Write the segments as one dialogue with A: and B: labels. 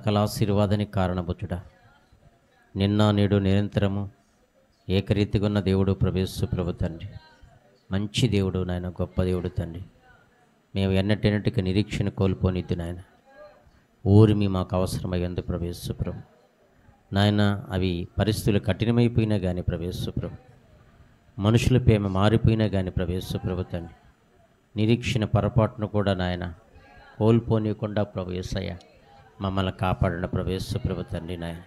A: సకల ఆశీర్వాదానికి కారణభూతుడా, నిన్న నేడు నిరంతరము ఏకరీతిగా ఉన్న దేవుడు ప్రభు తండ్రి. మంచి దేవుడు నాయన, గొప్ప దేవుడు తండ్రి. మేము ఎన్నటికి నిరీక్షణ కోల్పోనిద్దు నాయన. ఊరిమి మాకు అవసరమయ్యేందుకు ప్రభు నాయన. అవి పరిస్థితులు కఠినమైపోయినా కానీ ప్రభు, మనుషుల ప్రేమ మారిపోయినా కానీ ప్రభు తండ్రి, నిరీక్షణ పొరపాటును కూడా నాయన కోల్పోనీయకుండా ప్రభు యేసయ్య మమ్మల్ని కాపాడిన ప్రభు తండ్రి నాయన.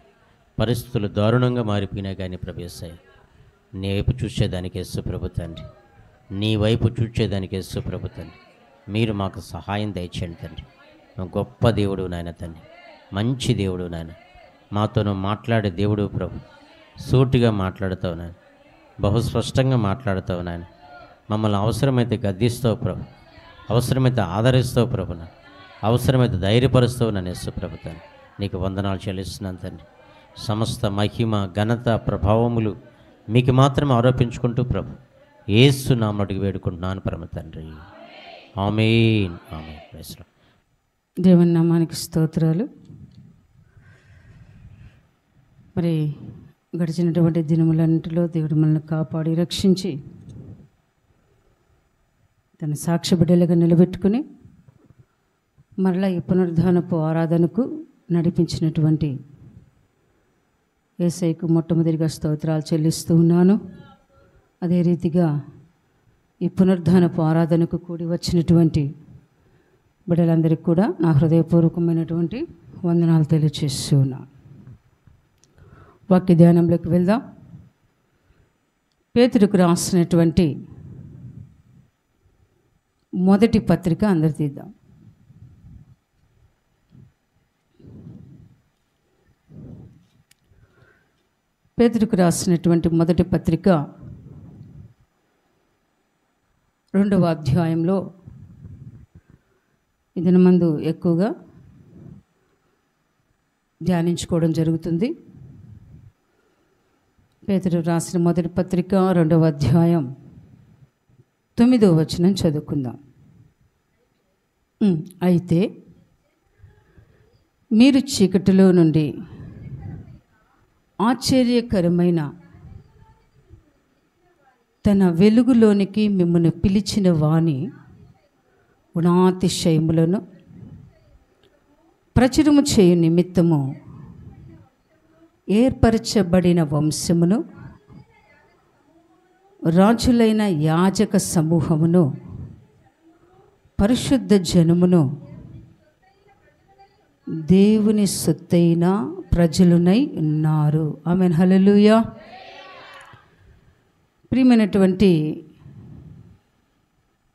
A: పరిస్థితులు దారుణంగా మారిపోయినా కానీ ప్రభు యేసయ్య నీ వైపు చూసేదానికి ప్రభు తండ్రి, నీ వైపు చూసేదానికి ప్రభు తండ్రి, మీరు మాకు సహాయం దయచేయండి తండ్రి. గొప్ప దేవుడు నాయన తండ్రి, మంచి దేవుడు నాయన. మాతోను మాట్లాడే దేవుడు ప్రభు, సూటిగా మాట్లాడుతావు నాయన, బహుస్పష్టంగా మాట్లాడుతావు నాయన. మమ్మల్ని అవసరమైతే గద్దిస్తావు ప్రభు, అవసరమైతే ఆదరిస్తావు ప్రభు, అవసరమైతే ధైర్యపరుస్తావు నన్ను ప్రభు తండ్రి. నీకు వందనాలు చెల్లిస్తున్నాను తండ్రి. సమస్త మహిమ ఘనత ప్రభావములు మీకు మాత్రం ఆరోపించుకుంటూ ప్రభు యేసు నామమున వేడుకుంటున్నాను పరమ తండ్రి. ఆమేన్, ఆమేన్. Praise Lord.
B: దేవుని నామానికి స్తోత్రాలు. మరి గడిచినటువంటి దినములన్నింటిలో దేవుడు మనల్ని కాపాడి రక్షించి తన సాక్ష్య బిడ్డలుగా నిలబెట్టుకుని మరలా ఈ పునరుద్ధానపు ఆరాధనకు నడిపించినటువంటి యేసయ్యకు మొట్టమొదటిగా స్తోత్రాలు చెల్లిస్తూ ఉన్నాను. అదే రీతిగా ఈ పునరుద్ధానపు ఆరాధనకు కూడి వచ్చినటువంటి బిడ్డలందరికీ కూడా నా హృదయపూర్వకమైనటువంటి వందనాలు తెలియజేస్తూ ఉన్నాను. వాక్య ధ్యానంలోకి వెళ్దాం. పేతురుకు రాసినటువంటి మొదటి పత్రిక అందరు తీద్దాం. పేతురుకు రాసినటువంటి మొదటి పత్రిక 2వ అధ్యాయంలో ఈ దినమందు ఎక్కువగా ధ్యానించుకోవడం జరుగుతుంది. పేతురు రాసిన మొదటి పత్రిక 2వ అధ్యాయం 9వ వచనం చదువుకుందాం. అయితే మీరు చీకటిలో నుండి ఆశ్చర్యకరమైన తన వెలుగులోనికి మిమ్మల్ని పిలిచిన వాని గుణాతిశయములను ప్రచురము చేయు నిమిత్తము ఏర్పరచబడిన వంశమును, రాజులైన యాజక సమూహమును, పరిశుద్ధ జనమును, దేవుని సొత్తైన ప్రజలునై ఉన్నారు. ఆమేన్, హల్లెలూయా. ప్రియమైనటువంటి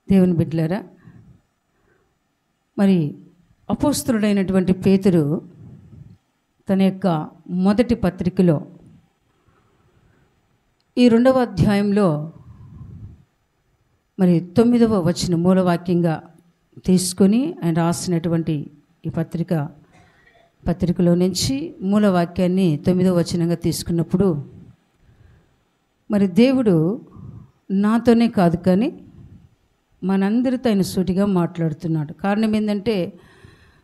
B: దేవుని బిడ్డలారా, మరి అపోస్తలుడైనటువంటి పేతురు తన యొక్క మొదటి పత్రికలో ఈ 2వ అధ్యాయంలో మరి 9వ వచనం మూలవాక్యంగా తీసుకొని ఆయన రాసినటువంటి ఈ పత్రికలో నుంచి మూలవాక్యాన్ని 9వ వచనంగా తీసుకున్నప్పుడు మరి దేవుడు నాతోనే కాదు కానీ మనందరితో ఆయన సూటిగా మాట్లాడుతున్నాడు. కారణం ఏంటంటే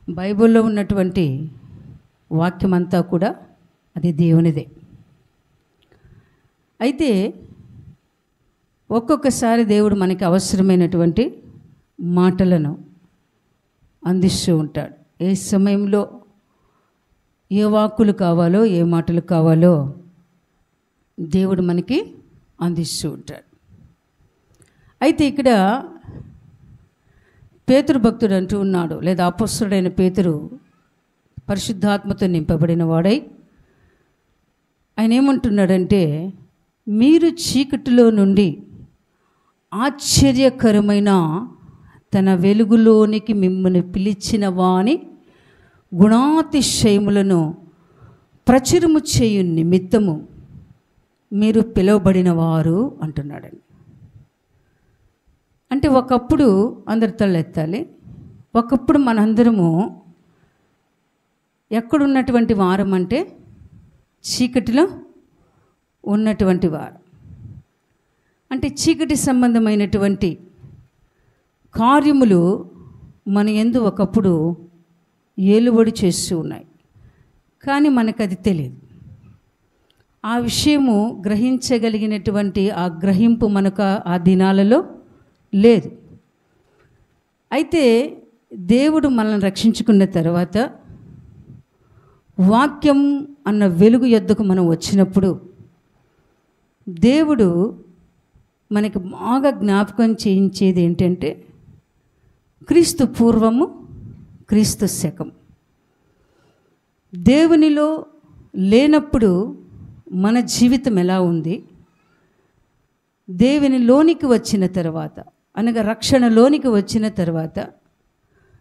B: బైబిల్లో ఉన్నటువంటి వాక్యం అంతా కూడా అది దేవునిదే. అయితే ఒక్కొక్కసారి దేవుడు మనకి అవసరమైనటువంటి మాటలను అందిస్తూ ఉంటాడు. ఏ సమయంలో ఏ వాక్కులు కావాలో, ఏ మాటలు కావాలో దేవుడు మనకి అందిస్తూ ఉంటాడు. అయితే ఇక్కడ పేతురు భక్తుడు అంటూ ఉన్నాడు, లేదా అపొస్తలుడైన పేతురు పరిశుద్ధాత్మతో నింపబడిన వాడై ఆయన ఏమంటున్నాడంటే, మీరు చీకటిలో నుండి ఆశ్చర్యకరమైన తన వెలుగులోనికి మిమ్మల్ని పిలిచిన వాని గుణాతిశయములను ప్రచురము చేయు నిమిత్తము మీరు పిలువబడిన వారు అంటున్నాడండి. అంటే ఒకప్పుడు అందరి తలెత్తాలి. ఒకప్పుడు మనందరము ఎక్కడున్నటువంటి వారం అంటే చీకటిలో ఉన్నటువంటి వారు. అంటే చీకటి సంబంధమైనటువంటి కార్యములు మన యందు ఒకప్పుడు ఏలుబడి చేస్తూ ఉన్నాయి. కానీ మనకు అది తెలియదు. ఆ విషయము గ్రహించగలిగినటువంటి ఆ గ్రహింపు మనకు ఆ దినాలలో లేదు. అయితే దేవుడు మనల్ని రక్షించుకున్న తర్వాత వాక్యం అన్న వెలుగు యొద్దకు మనం వచ్చినప్పుడు దేవుడు మనకి బాగా జ్ఞాపకం చేయించేది ఏంటంటే క్రీస్తు పూర్వము, క్రీస్తు శకం. దేవునిలో లేనప్పుడు మన జీవితం ఎలా ఉంది, దేవునిలోనికి వచ్చిన తర్వాత అనగా రక్షణలోనికి వచ్చిన తర్వాత,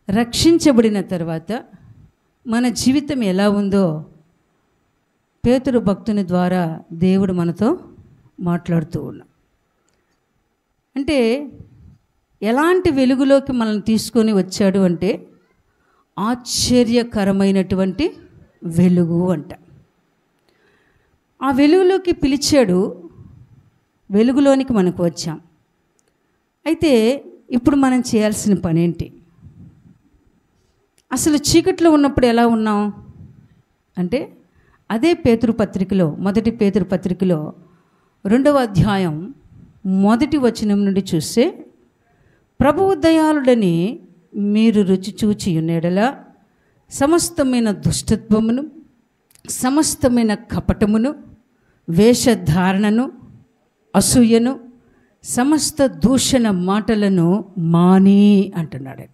B: రక్షించబడిన తర్వాత మన జీవితం ఎలా ఉందో పేతురు భక్తుని ద్వారా దేవుడు మనతో మాట్లాడుతూ ఉన్నాడు. అంటే ఎలాంటి వెలుగులోకి మనల్ని తీసుకొని వచ్చాడు అంటే ఆశ్చర్యకరమైనటువంటి వెలుగు అంట. ఆ వెలుగులోకి పిలిచాడు, వెలుగులోనికి మనకు వచ్చాం. అయితే ఇప్పుడు మనం చేయాల్సిన పని ఏంటి? అసలు చీకట్లో ఉన్నప్పుడు ఎలా ఉన్నాం అంటే అదే పేతురు పత్రికలో, మొదటి పేతురు పత్రికలో 2వ అధ్యాయం 1వ వచనం నుండి చూస్తే, ప్రభువు దయాళుడని మీరు రుచి చూచి ఉన్నెడలా సమస్తమైన దుష్టత్వమును, సమస్తమైన కపటమును, వేషధారణను, అసూయను, సమస్త దూషణ మాటలను మాని అంటున్నాడు.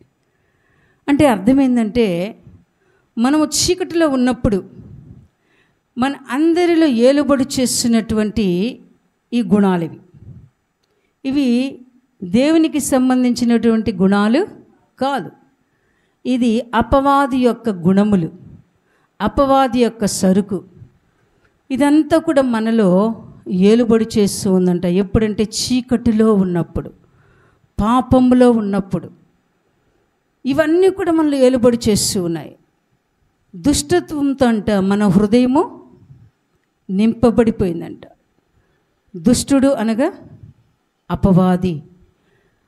B: అంటే అర్థమైందంటే మనము చీకటిలో ఉన్నప్పుడు మన అందరిలో ఏలుబడి చేస్తున్నటువంటి ఈ గుణాలు ఇవి దేవునికి సంబంధించినటువంటి గుణాలు కాదు. ఇది అపవాది యొక్క గుణములు, అపవాది యొక్క సరుకు. ఇదంతా కూడా మనలో ఏలుబడి చేస్తూ ఉందంట. ఎప్పుడంటే చీకటిలో ఉన్నప్పుడు, పాపంలో ఉన్నప్పుడు ఇవన్నీ కూడా మనలో ఏలుబడి చేస్తూ ఉన్నాయి. దుష్టత్వంతో అంట మన హృదయము నింపబడిపోయిందంట. దుష్టుడు అనగా అపవాది,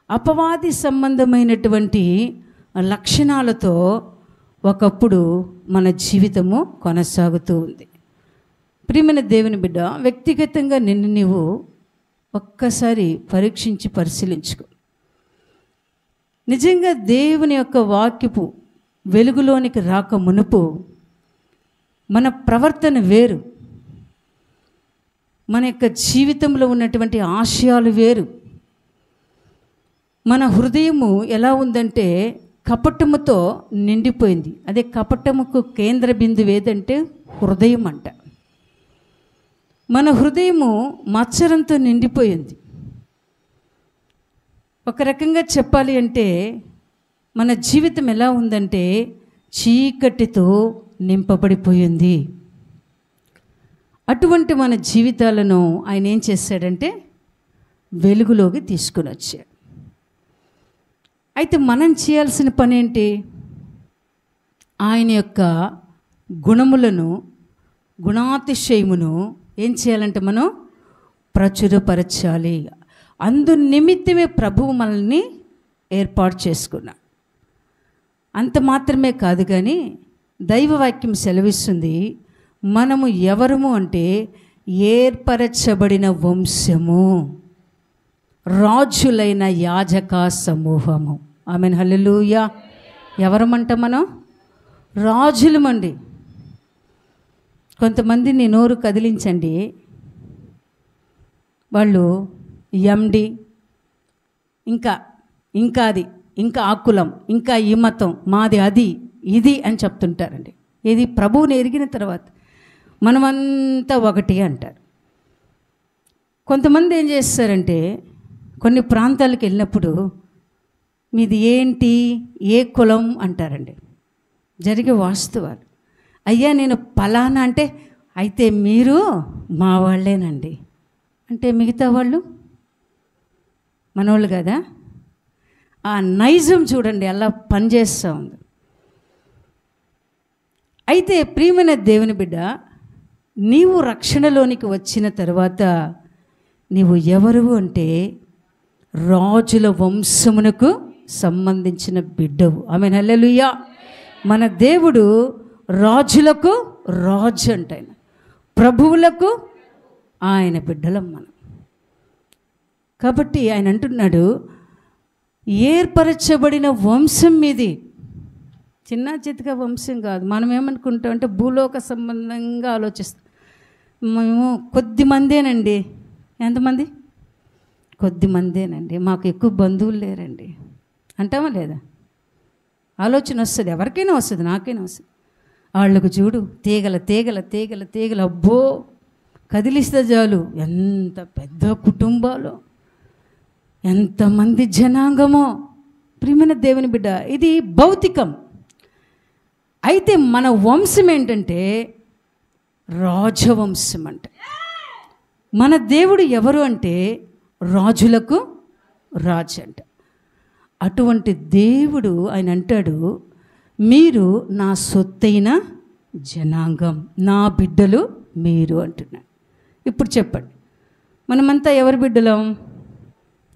B: అపవాది సంబంధమైనటువంటి లక్షణాలతో ఒకప్పుడు మన జీవితము కొనసాగుతూ ఉంది. ప్రియమైన దేవుని బిడ్డ, వ్యక్తిగతంగా నిన్ను నీవు ఒక్కసారి పరీక్షించి పరిశీలించుకో. నిజంగా దేవుని యొక్క వాక్యపు వెలుగులోనికి రాక మునుపు మన ప్రవర్తన వేరు, మన యొక్క జీవితంలో ఉన్నటువంటి ఆశయాలు వేరు. మన హృదయము ఎలా ఉందంటే కపటముతో నిండిపోయింది. అదే కపటముకు కేంద్ర బిందువు ఏదంటే హృదయం అంట. మన హృదయము మత్సరంతో నిండిపోయింది. ఒక రకంగా చెప్పాలి అంటే మన జీవితం ఎలా ఉందంటే చీకటితో నింపబడిపోయింది. అటువంటి మన జీవితాలను ఆయన ఏం చేశాడంటే వెలుగులోకి తీసుకుని వచ్చాడు. అయితే మనం చేయాల్సిన పని ఏంటి? ఆయన యొక్క గుణములను, గుణాతిశయమును ఏం చేయాలంటే మనం ప్రచురపరచాలి. అందు నిమిత్తమే ప్రభువు మనల్ని ఏర్పాటు చేసుకున్నాడు. అంత మాత్రమే కాదు కానీ దైవవాక్యం సెలవిస్తుంది, మనము ఎవరము అంటే ఏర్పరచబడిన వంశము, రాజులైన యాజక సమూహము. ఆమెన్, హల్లెలూయా. ఎవరమంట మనం? రాజులమండి. కొంతమందిని నోరు కదిలించండి, వాళ్ళు ఎండి, ఇంకా అది, ఇంకా ఆ కులం, ఇంకా ఈ మతం, మాది అది ఇది అని చెప్తుంటారండి. ఇది ప్రభువుని ఎరిగిన తర్వాత మనమంతా ఒకటి అంటారు. కొంతమంది ఏం చేస్తారంటే కొన్ని ప్రాంతాలకు వెళ్ళినప్పుడు మీది ఏంటి, ఏ కులం అంటారండి. జరిగే వాస్తవాలు. అయ్యా నేను పలానా అంటే, అయితే మీరు మా వాళ్ళేనండి అంటే మిగతా వాళ్ళు మనోళ్ళు కదా. ఆ నైజం చూడండి అలా పనిచేస్తూ ఉంది. అయితే ప్రియమైన దేవుని బిడ్డ, నీవు రక్షణలోనికి వచ్చిన తర్వాత నీవు ఎవరు అంటే రాజుల వంశమునకు సంబంధించిన బిడ్డవు. ఆమేన్, హల్లెలూయా. మన దేవుడు రాజులకు రాజు అంట ఆయన, ప్రభువులకు ఆయన బిడ్డలం మనం. కాబట్టి ఆయన అంటున్నాడు, ఏర్పరచబడిన వంశం మీది. చిన్న చితక వంశం కాదు. మనం ఏమనుకుంటాం అంటే భూలోక సంబంధంగా ఆలోచిస్తాం. మేము కొద్ది మందేనండి. ఎంతమంది? కొద్ది మందేనండి, మాకు ఎక్కువ బంధువులు లేరండి అంటామా లేదా? ఆలోచన వస్తుంది, ఎవరికైనా వస్తుంది, నాకైనా వస్తుంది. వాళ్ళకు చూడు, తీగల తీగల తీగల తీగల, అబ్బో కదిలిస్తే చాలు ఎంత పెద్ద కుటుంబాలు, ఎంతమంది జనాంగమో. ప్రియమైన దేవుని బిడ్డ, ఇది భౌతికం. అయితే మన వంశం ఏంటంటే రాజవంశం అంట. మన దేవుడు ఎవరు అంటే రాజులకు రాజు అంట. అటువంటి దేవుడు ఆయన అంటాడు, మీరు నా సొత్తైన జనాంగం, నా బిడ్డలు మీరు అంటున్నాడు. ఇప్పుడు చెప్పండి, మనమంతా ఎవరి బిడ్డలం?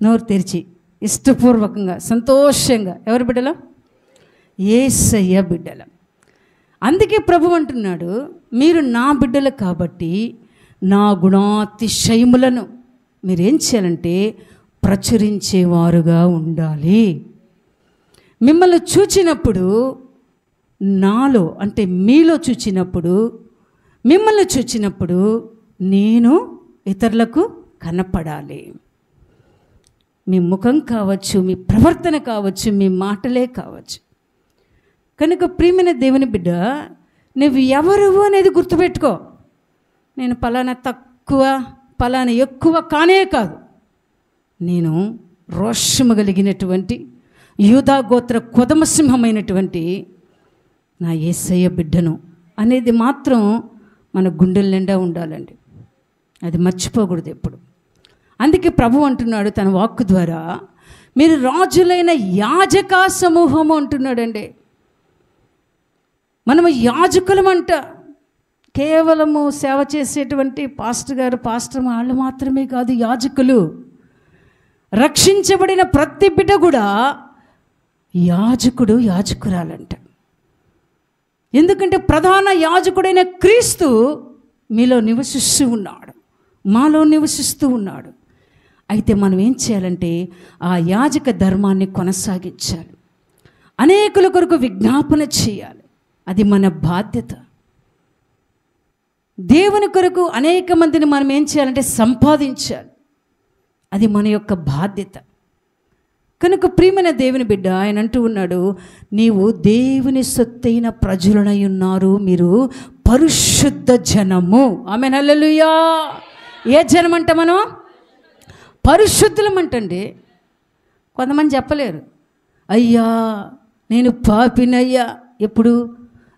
B: నోరు తెరిచి ఇష్టపూర్వకంగా సంతోషంగా ఎవరి బిడ్డలం? యేసయ్య బిడ్డలం. అందుకే ప్రభు అంటున్నాడు, మీరు నా బిడ్డలు కాబట్టి నా గుణాతిశయములను మీరేం చేయాలంటే ప్రచురించేవారుగా ఉండాలి. మిమ్మల్ని చూచినప్పుడు, నాలో అంటే మీలో చూచినప్పుడు, మిమ్మల్ని చూచినప్పుడు నేను ఇతరులకు కనపడాలి. మీ ముఖం కావచ్చు, మీ ప్రవర్తన కావచ్చు, మీ మాటలే కావచ్చు. కనుక ప్రియమైన దేవుని బిడ్డ, నువ్వు ఎవరు అనేది గుర్తుపెట్టుకో. నేను పలానా తక్కువ, పలానా ఎక్కువ కానే కాదు. నేను రోషము కలిగినటువంటి యూదా గోత్ర కొదమసింహమైనటువంటి నా యేసయ్య బిడ్డను అనేది మాత్రం మన గుండెల నిండా ఉండాలండి. అది మర్చిపోకూడదు ఎప్పుడు. అందుకే ప్రభు అంటున్నాడు తన వాక్కు ద్వారా, మీరు రాజులైన యాజక సమూహము అంటున్నాడండి. మనము యాజకులమంట. కేవలము సేవ చేసేటువంటి పాస్టర్ గారు, పాస్టర్ వాళ్ళు మాత్రమే కాదు యాజకులు. రక్షించబడిన ప్రతి బిడ్డ కూడా యాజకుడు, యాజకురాలంట. ఎందుకంటే ప్రధాన యాజకుడైన క్రీస్తు మీలో నివసిస్తూ ఉన్నాడు, మాలో నివసిస్తూ ఉన్నాడు. అయితే మనం ఏం చేయాలంటే ఆ యాజక ధర్మాన్ని కొనసాగించాలి, అనేకుల కొరకు విజ్ఞాపన చేయాలి. అది మన బాధ్యత. దేవుని కొరకు అనేక మందిని మనం ఏం చేయాలంటే సంపాదించాలి. అది మన యొక్క బాధ్యత. కనుక ప్రియమైన దేవుని బిడ్డ, ఆయన అంటూ ఉన్నాడు, నీవు దేవుని సొత్తైన ప్రజలనై ఉన్నారు, మీరు పరిశుద్ధ జనము. ఆమేన్, హల్లెలూయా. ఏ జనం అంట? మనం పరిశుద్ధులమంటండి. కొంతమంది చెప్పలేరు, అయ్యా నేను పాపినయ్యా. ఎప్పుడు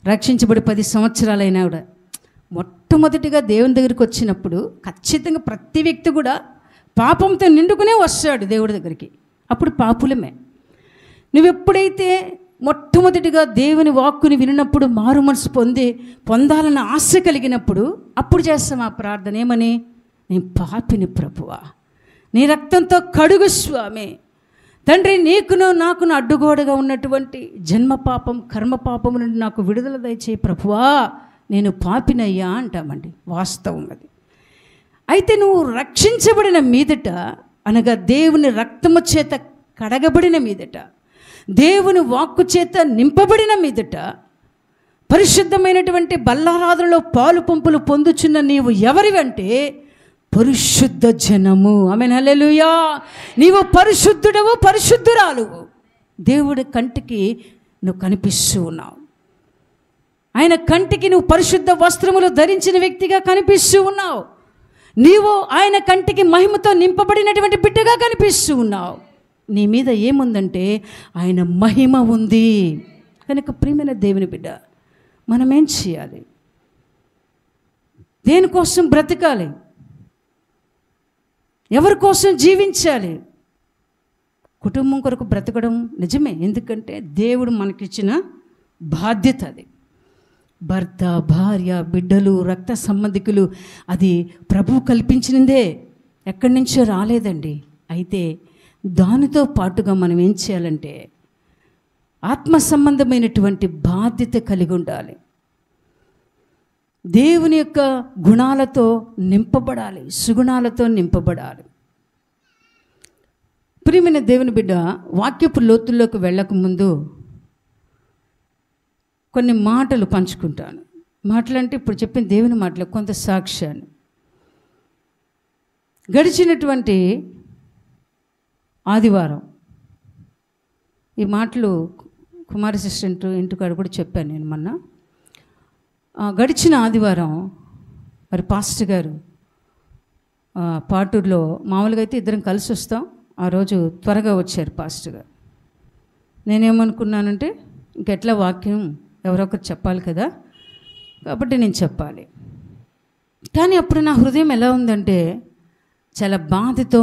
B: రక్షించబడి 10 సంవత్సరాలైనా కూడా మొట్టమొదటిగా దేవుని దగ్గరికి వచ్చినప్పుడు ఖచ్చితంగా ప్రతి వ్యక్తి కూడా పాపంతో నిండుకునే వస్తాడు దేవుడి దగ్గరికి. అప్పుడు పాపులమే. నువ్వెప్పుడైతే మొట్టమొదటిగా దేవుని వాక్కుని విన్నప్పుడు మారు మనసు పొందాలన్న ఆశ కలిగినప్పుడు అప్పుడు చేస్తాం ఆ ప్రార్థన. ఏమని? నేను పాపిని ప్రభువా, నీ రక్తంతో కడుగు స్వామి. తండ్రి, నీకును నాకును అడ్డుగోడగా ఉన్నటువంటి జన్మ పాపం, కర్మ పాపము నుండి నాకు విడుదల దయచేయి ప్రభువా, నేను పాపినయ్యా అంటామండి. వాస్తవం అది. అయితే నువ్వు రక్షించబడిన మీదట, అనగా దేవుని రక్తము చేత కడగబడిన మీదట, దేవుని వాక్కు చేత నింపబడిన మీదట, పరిశుద్ధమైనటువంటి బల్లారాధనలో పాలు పంపులు పొందుచున్న నీవు ఎవరివంటే పరిశుద్ధ జనము. ఆమేన్, హల్లెలూయా. నీవు పరిశుద్ధుడవు, పరిశుద్ధురాలువు. దేవుడి కంటికి నువ్వు కనిపిస్తూ ఉన్నావు. ఆయన కంటికి నువ్వు పరిశుద్ధ వస్త్రములు ధరించిన వ్యక్తిగా కనిపిస్తూ ఉన్నావు. నీవు ఆయన కంటికి మహిమతో నింపబడినటువంటి బిడ్డగా కనిపిస్తూ ఉన్నావు. నీ మీద ఏముందంటే ఆయన మహిమ ఉంది. కనుక ప్రియమైన దేవుని బిడ్డ, మనమేం చేయాలి? దేనికోసం బ్రతకాలి? ఎవరి కోసం జీవించాలి? కుటుంబం కొరకు బ్రతకడం నిజమే, ఎందుకంటే దేవుడు మనకిచ్చిన బాధ్యత అది. భర్త, భార్య, బిడ్డలు, రక్త సంబంధికులు, అది ప్రభువు కల్పించినదే, ఎక్కడి నుంచో రాలేదండి. అయితే దానితో పాటుగా మనం ఏం చేయాలంటే ఆత్మ సంబంధమైనటువంటి బాధ్యత కలిగి ఉండాలి. దేవుని యొక్క గుణాలతో నింపబడాలి, సుగుణాలతో నింపబడాలి. ప్రియమైన దేవుని బిడ్డ, వాక్యపు లోతుల్లోకి వెళ్ళకముందు కొన్ని మాటలు పంచుకుంటాను. మాటలంటే ఇప్పుడు చెప్పిన దేవుని మాటలు, కొంత సాక్ష్యాన్ని. గడిచినటువంటి ఆదివారం ఈ మాటలు కుమారి అసిస్టెంట్ ఇంటికాడ కూడా చెప్పాను నేను మొన్న. గడిచిన ఆదివారం మరి పాస్టర్ గారు పాటూరులో, మామూలుగా అయితే ఇద్దరం కలిసి వస్తాం, ఆ రోజు త్వరగా వచ్చారు పాస్టర్ గారు. నేనేమనుకున్నానంటే ఇంకెట్లా వాక్యం ఎవరొకరు చెప్పాలి కదా, కాబట్టి నేను చెప్పాలి. కానీ అప్పుడు నా హృదయం ఎలా ఉందంటే చాలా బాధతో,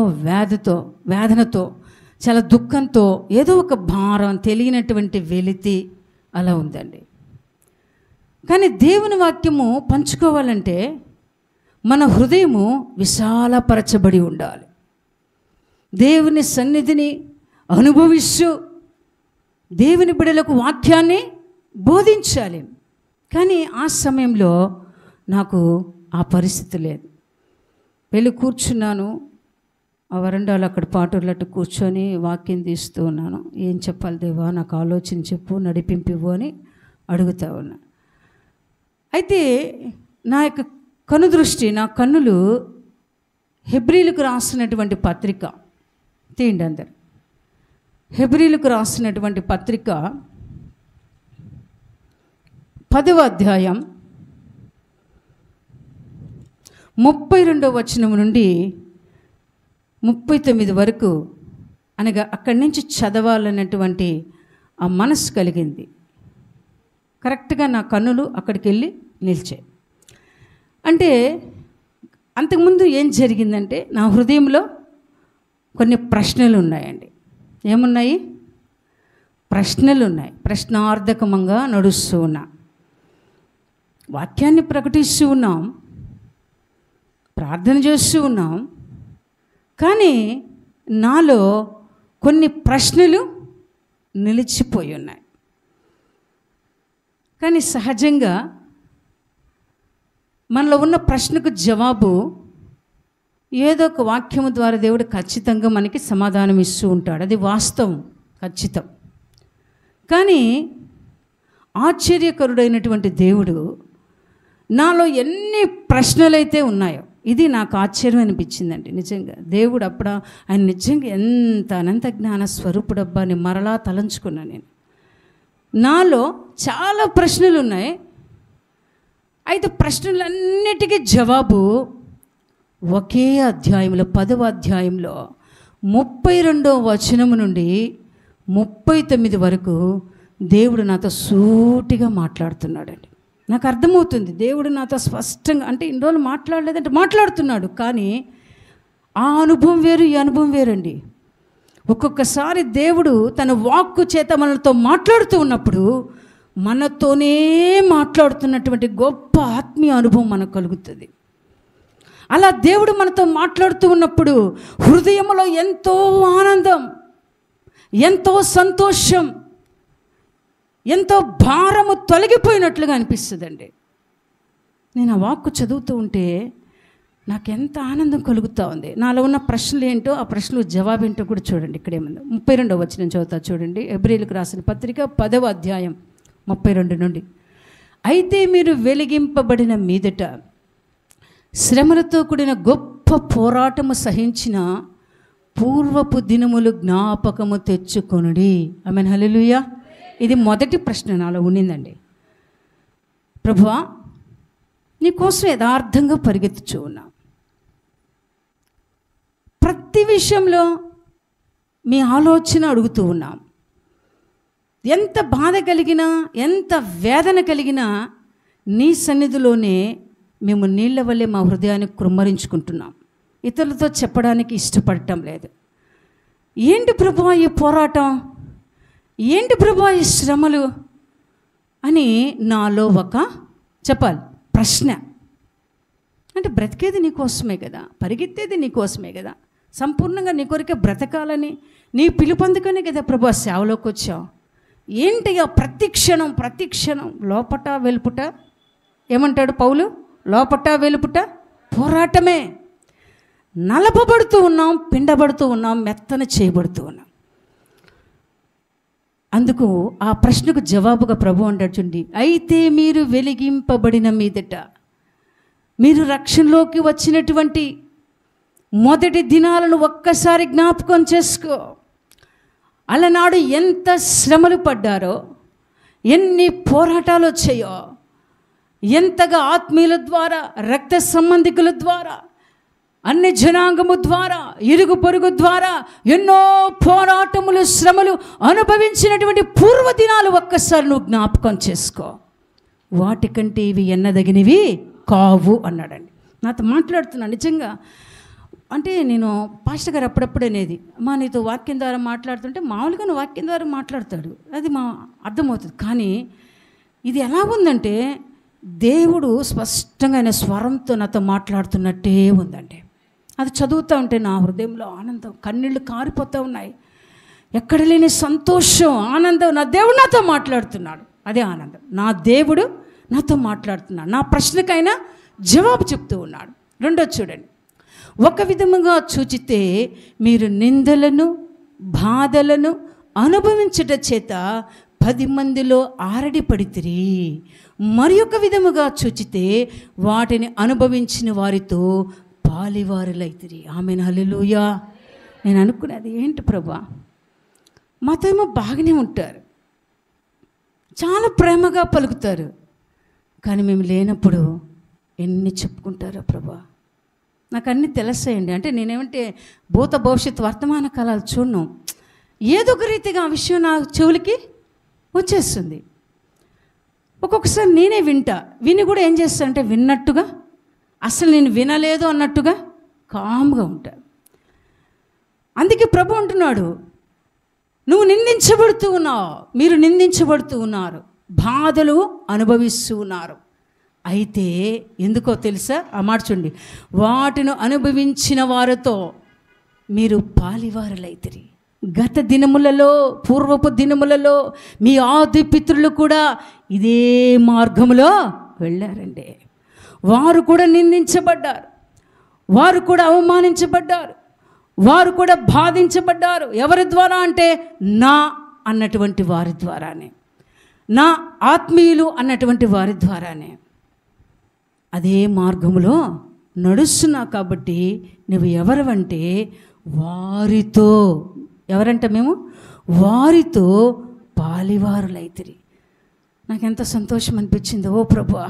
B: వేదనతో, చాలా దుఃఖంతో, ఏదో ఒక భారం, తెలియనటువంటి వెలితి అలా ఉందండి. కానీ దేవుని వాక్యము పంచుకోవాలంటే మన హృదయము విశాలపరచబడి ఉండాలి. దేవుని సన్నిధిని అనుభవిస్తూ దేవుని బిడ్డలకు వాక్యాన్ని బోధించాలి. కానీ ఆ సమయంలో నాకు ఆ పరిస్థితి లేదు. వెళ్ళి కూర్చున్నాను ఆ వరండాలో, అక్కడ పాటూర్లట్టు కూర్చొని వాక్యం తీస్తూ ఉన్నాను. ఏం చెప్పాలి దేవా, నాకు ఆలోచన చెప్పు, నడిపింపివ్వు అని అడుగుతా ఉన్నా. అయితే నా యొక్క కనుదృష్టి, నా కన్నులు హెబ్రీలకు రాసినటువంటి పత్రిక తీయండి అందరు. హెబ్రీలకు రాసినటువంటి పత్రిక 10వ అధ్యాయం 32వ వచనం నుండి 39 వరకు, అనగా అక్కడి నుంచి చదవాలన్నటువంటి ఆ మనసు కలిగింది. కరెక్ట్గా నా కన్నులు అక్కడికి వెళ్ళి నిలిచాయి. అంటే అంతకుముందు ఏం జరిగిందంటే నా హృదయంలో కొన్ని ప్రశ్నలు ఉన్నాయండి. ఏమున్నాయి? ప్రశ్నలు ఉన్నాయి. ప్రశ్నార్థకమంగా నడుస్తూ ఉన్నా, వాక్యాన్ని ప్రకటిస్తూ ఉన్నాం, ప్రార్థన చేస్తూ ఉన్నాం. కానీ నాలో కొన్ని ప్రశ్నలు నిలిచిపోయి ఉన్నాయి. కానీ సహజంగా మనలో ఉన్న ప్రశ్నకు జవాబు ఏదో ఒక వాక్యము ద్వారా దేవుడు ఖచ్చితంగా మనకి సమాధానం ఇస్తూ ఉంటాడు. అది వాస్తవం, ఖచ్చితం. కానీ ఆశ్చర్యకరుడైనటువంటి దేవుడు నాలో ఎన్ని ప్రశ్నలైతే ఉన్నాయో, ఇది నాకు ఆశ్చర్యం అనిపించిందండి నిజంగా. దేవుడు అప్పుడు ఆయన నిజంగా ఎంత అనంత జ్ఞాన స్వరూపుడబ్బా అని మరలా తలంచుకున్నాను నేను. నాలో చాలా ప్రశ్నలు ఉన్నాయి. అయితే ప్రశ్నలన్నిటికీ జవాబు ఒకే అధ్యాయంలో, 10వ అధ్యాయంలో 32వ వచనం నుండి 39 వరకు దేవుడు నాతో సూటిగా మాట్లాడుతున్నాడండి. నాకు అర్థమవుతుంది దేవుడు నాతో స్పష్టంగా, అంటే ఇన్ని రోజులు మాట్లాడలేదంటే మాట్లాడుతున్నాడు. కానీ ఆ అనుభవం వేరు, ఈ అనుభవం వేరండి. ఒక్కొక్కసారి దేవుడు తన వాక్కు చేత మనతో మాట్లాడుతూ ఉన్నప్పుడు మనతోనే మాట్లాడుతున్నటువంటి గొప్ప ఆత్మీయ అనుభవం మనకు కలుగుతుంది. అలా దేవుడు మనతో మాట్లాడుతూ ఉన్నప్పుడు హృదయంలో ఎంతో ఆనందం, ఎంతో సంతోషం, ఎంతో భారము తొలగిపోయినట్లుగా అనిపిస్తుందండి. నేను ఆ వాక్కు చదువుతూ ఉంటే నాకు ఎంత ఆనందం కలుగుతూ ఉంది. నాలో ఉన్న ప్రశ్నలు ఏంటో, ఆ ప్రశ్నలు జవాబేంటో కూడా చూడండి. ఇక్కడేముంది, 32వ వచనం చదువుతా చూడండి. హెబ్రీయులకు రాసిన పత్రిక 10వ అధ్యాయం 32 నుండి. అయితే మీరు వెలిగింపబడిన మీదట శ్రమలతో కూడిన గొప్ప పోరాటము సహించిన పూర్వపు దినములు జ్ఞాపకము తెచ్చుకొనుడి. ఆమేన్, హల్లెలూయా. ఇది మొదటి ప్రశ్న నాలో ఉండిందండి. ప్రభువా, నీకోసం యథార్థంగా పరిగెత్తుచూ ఉన్నా, ప్రతి విషయంలో మీ ఆలోచన అడుగుతూ ఉన్నాం. ఎంత బాధ కలిగినా, ఎంత వేదన కలిగినా నీ సన్నిధిలోనే మేము నీళ్ల వల్లే మా హృదయాన్ని కృమ్మరించుకుంటున్నాం. ఇతరులతో చెప్పడానికి ఇష్టపడటం లేదు. ఏంటి ప్రభువా ఈ పోరాటం, ఏంటి ప్రభువా ఈ శ్రమలు అని నాలో ఒక చెప్పాలి ప్రశ్న. అంటే బ్రతికేది నీకోసమే కదా, పరిగెత్తేది నీకోసమే కదా, సంపూర్ణంగా నీ కొరికే బ్రతకాలని నీ పిలుపొందుకనే కదా ప్రభు సేవలోకి వచ్చావు. ఏంటి ప్రతి క్షణం లోపట వెలుపుట ఏమంటాడు పౌలు? లోపట వెలుపుట పోరాటమే. నలపబడుతూ ఉన్నాం, పిండబడుతూ ఉన్నాం, మెత్తన చేయబడుతూ ఉన్నాం. అందుకు ఆ ప్రశ్నకు జవాబుగా ప్రభు అంటాడు చూడండి, అయితే మీరు వెలిగింపబడిన మీదట, మీరు రక్షణలోకి వచ్చినటువంటి మొదటి దినాలను ఒక్కసారి జ్ఞాపకం చేసుకో. అలనాడు ఎంత శ్రమలు పడ్డారో, ఎన్ని పోరాటాలు వచ్చాయో, ఎంతగా ఆత్మీయుల ద్వారా, రక్త సంబంధికుల ద్వారా, అన్ని జనాంగము ద్వారా, ఇరుగు పొరుగు ద్వారా ఎన్నో పోరాటములు, శ్రమలు అనుభవించినటువంటి పూర్వదినాలు ఒక్కసారి నువ్వు జ్ఞాపకం చేసుకో. వాటికంటే ఇవి ఎన్నదగినవి కావు అన్నాడండి. నాతో మాట్లాడుతున్నా నిజంగా. అంటే నేను పాస్టర్ గారు అప్పుడప్పుడు అనేది, మా నీతో వాక్యం ద్వారా మాట్లాడుతుంటే మామూలుగా నువ్వు వాక్యం ద్వారా మాట్లాడతాడు, అది మా అర్థమవుతుంది. కానీ ఇది ఎలా ఉందంటే దేవుడు స్పష్టంగా ఆయన స్వరంతో నాతో మాట్లాడుతున్నట్టే ఉందండి. అది చదువుతూ ఉంటే నా హృదయంలో ఆనందం, కన్నీళ్ళు కారిపోతూ ఉన్నాయి. ఎక్కడ లేని సంతోషం, ఆనందం. నా దేవుడు నాతో మాట్లాడుతున్నాడు, అదే ఆనందం. నా దేవుడు నాతో మాట్లాడుతున్నాడు, నా ప్రశ్నకైనా జవాబు చెప్తూ ఉన్నాడు. రెండోది చూడండి, ఒక విధముగా చూచితే మీరు నిందలను బాధలను అనుభవించుట చేత 10 మందిలో ఆరడి పడితిరి. మరి ఒక విధముగా చూచితే వాటిని అనుభవించిన వారితో పాలివారులైతిరి. ఆమేన్, హల్లెలూయా. నేను అనుకునేది ఏంటి ప్రభా, మాతో ఏమో బాగానే ఉంటారు, చాలా ప్రేమగా పలుకుతారు, కానీ మేము లేనప్పుడు ఎన్ని చెప్పుకుంటారో ప్రభా. నాకు అన్నీ తెలుస్తాయండి. అంటే నేనేమంటే భూత భవిష్యత్తు వర్తమాన కాలాలు చూడను, ఏదో ఒక రీతిగా ఆ విషయం నా చెవులకి వచ్చేస్తుంది. ఒక్కొక్కసారి నేనే విని కూడా ఏం చేస్తాను అంటే విన్నట్టుగా, అసలు నేను వినలేదు అన్నట్టుగా కామ్గా ఉంటాను. అందుకే ప్రభు అంటున్నాడు, నువ్వు నిందించబడుతూ ఉన్నావు, మీరు నిందించబడుతూ ఉన్నారు, బాధలు అనుభవిస్తూ ఉన్నారు. అయితే ఎందుకో తెలుసా? ఆ మాట చూడండి, వాటిని అనుభవించిన వారితో మీరు పాలివారులైతిరి. గత దినములలో, పూర్వపు దినములలో మీ ఆది పితరులు కూడా ఇదే మార్గములో వెళ్ళారండి. వారు కూడా నిందించబడ్డారు, వారు కూడా అవమానించబడ్డారు, వారు కూడా బాధించబడ్డారు. ఎవరి ద్వారా అంటే నా అన్నటువంటి వారి ద్వారానే, నా ఆత్మీయులు అన్నటువంటి వారి ద్వారానే. అదే మార్గములో నడుస్తున్నా కాబట్టి నువ్వు ఎవరివంటే వారితో, ఎవరంట మేము వారితో పాలివారులైతిరి. నాకు ఎంత సంతోషం అనిపించిందో, ఓ ప్రభువా,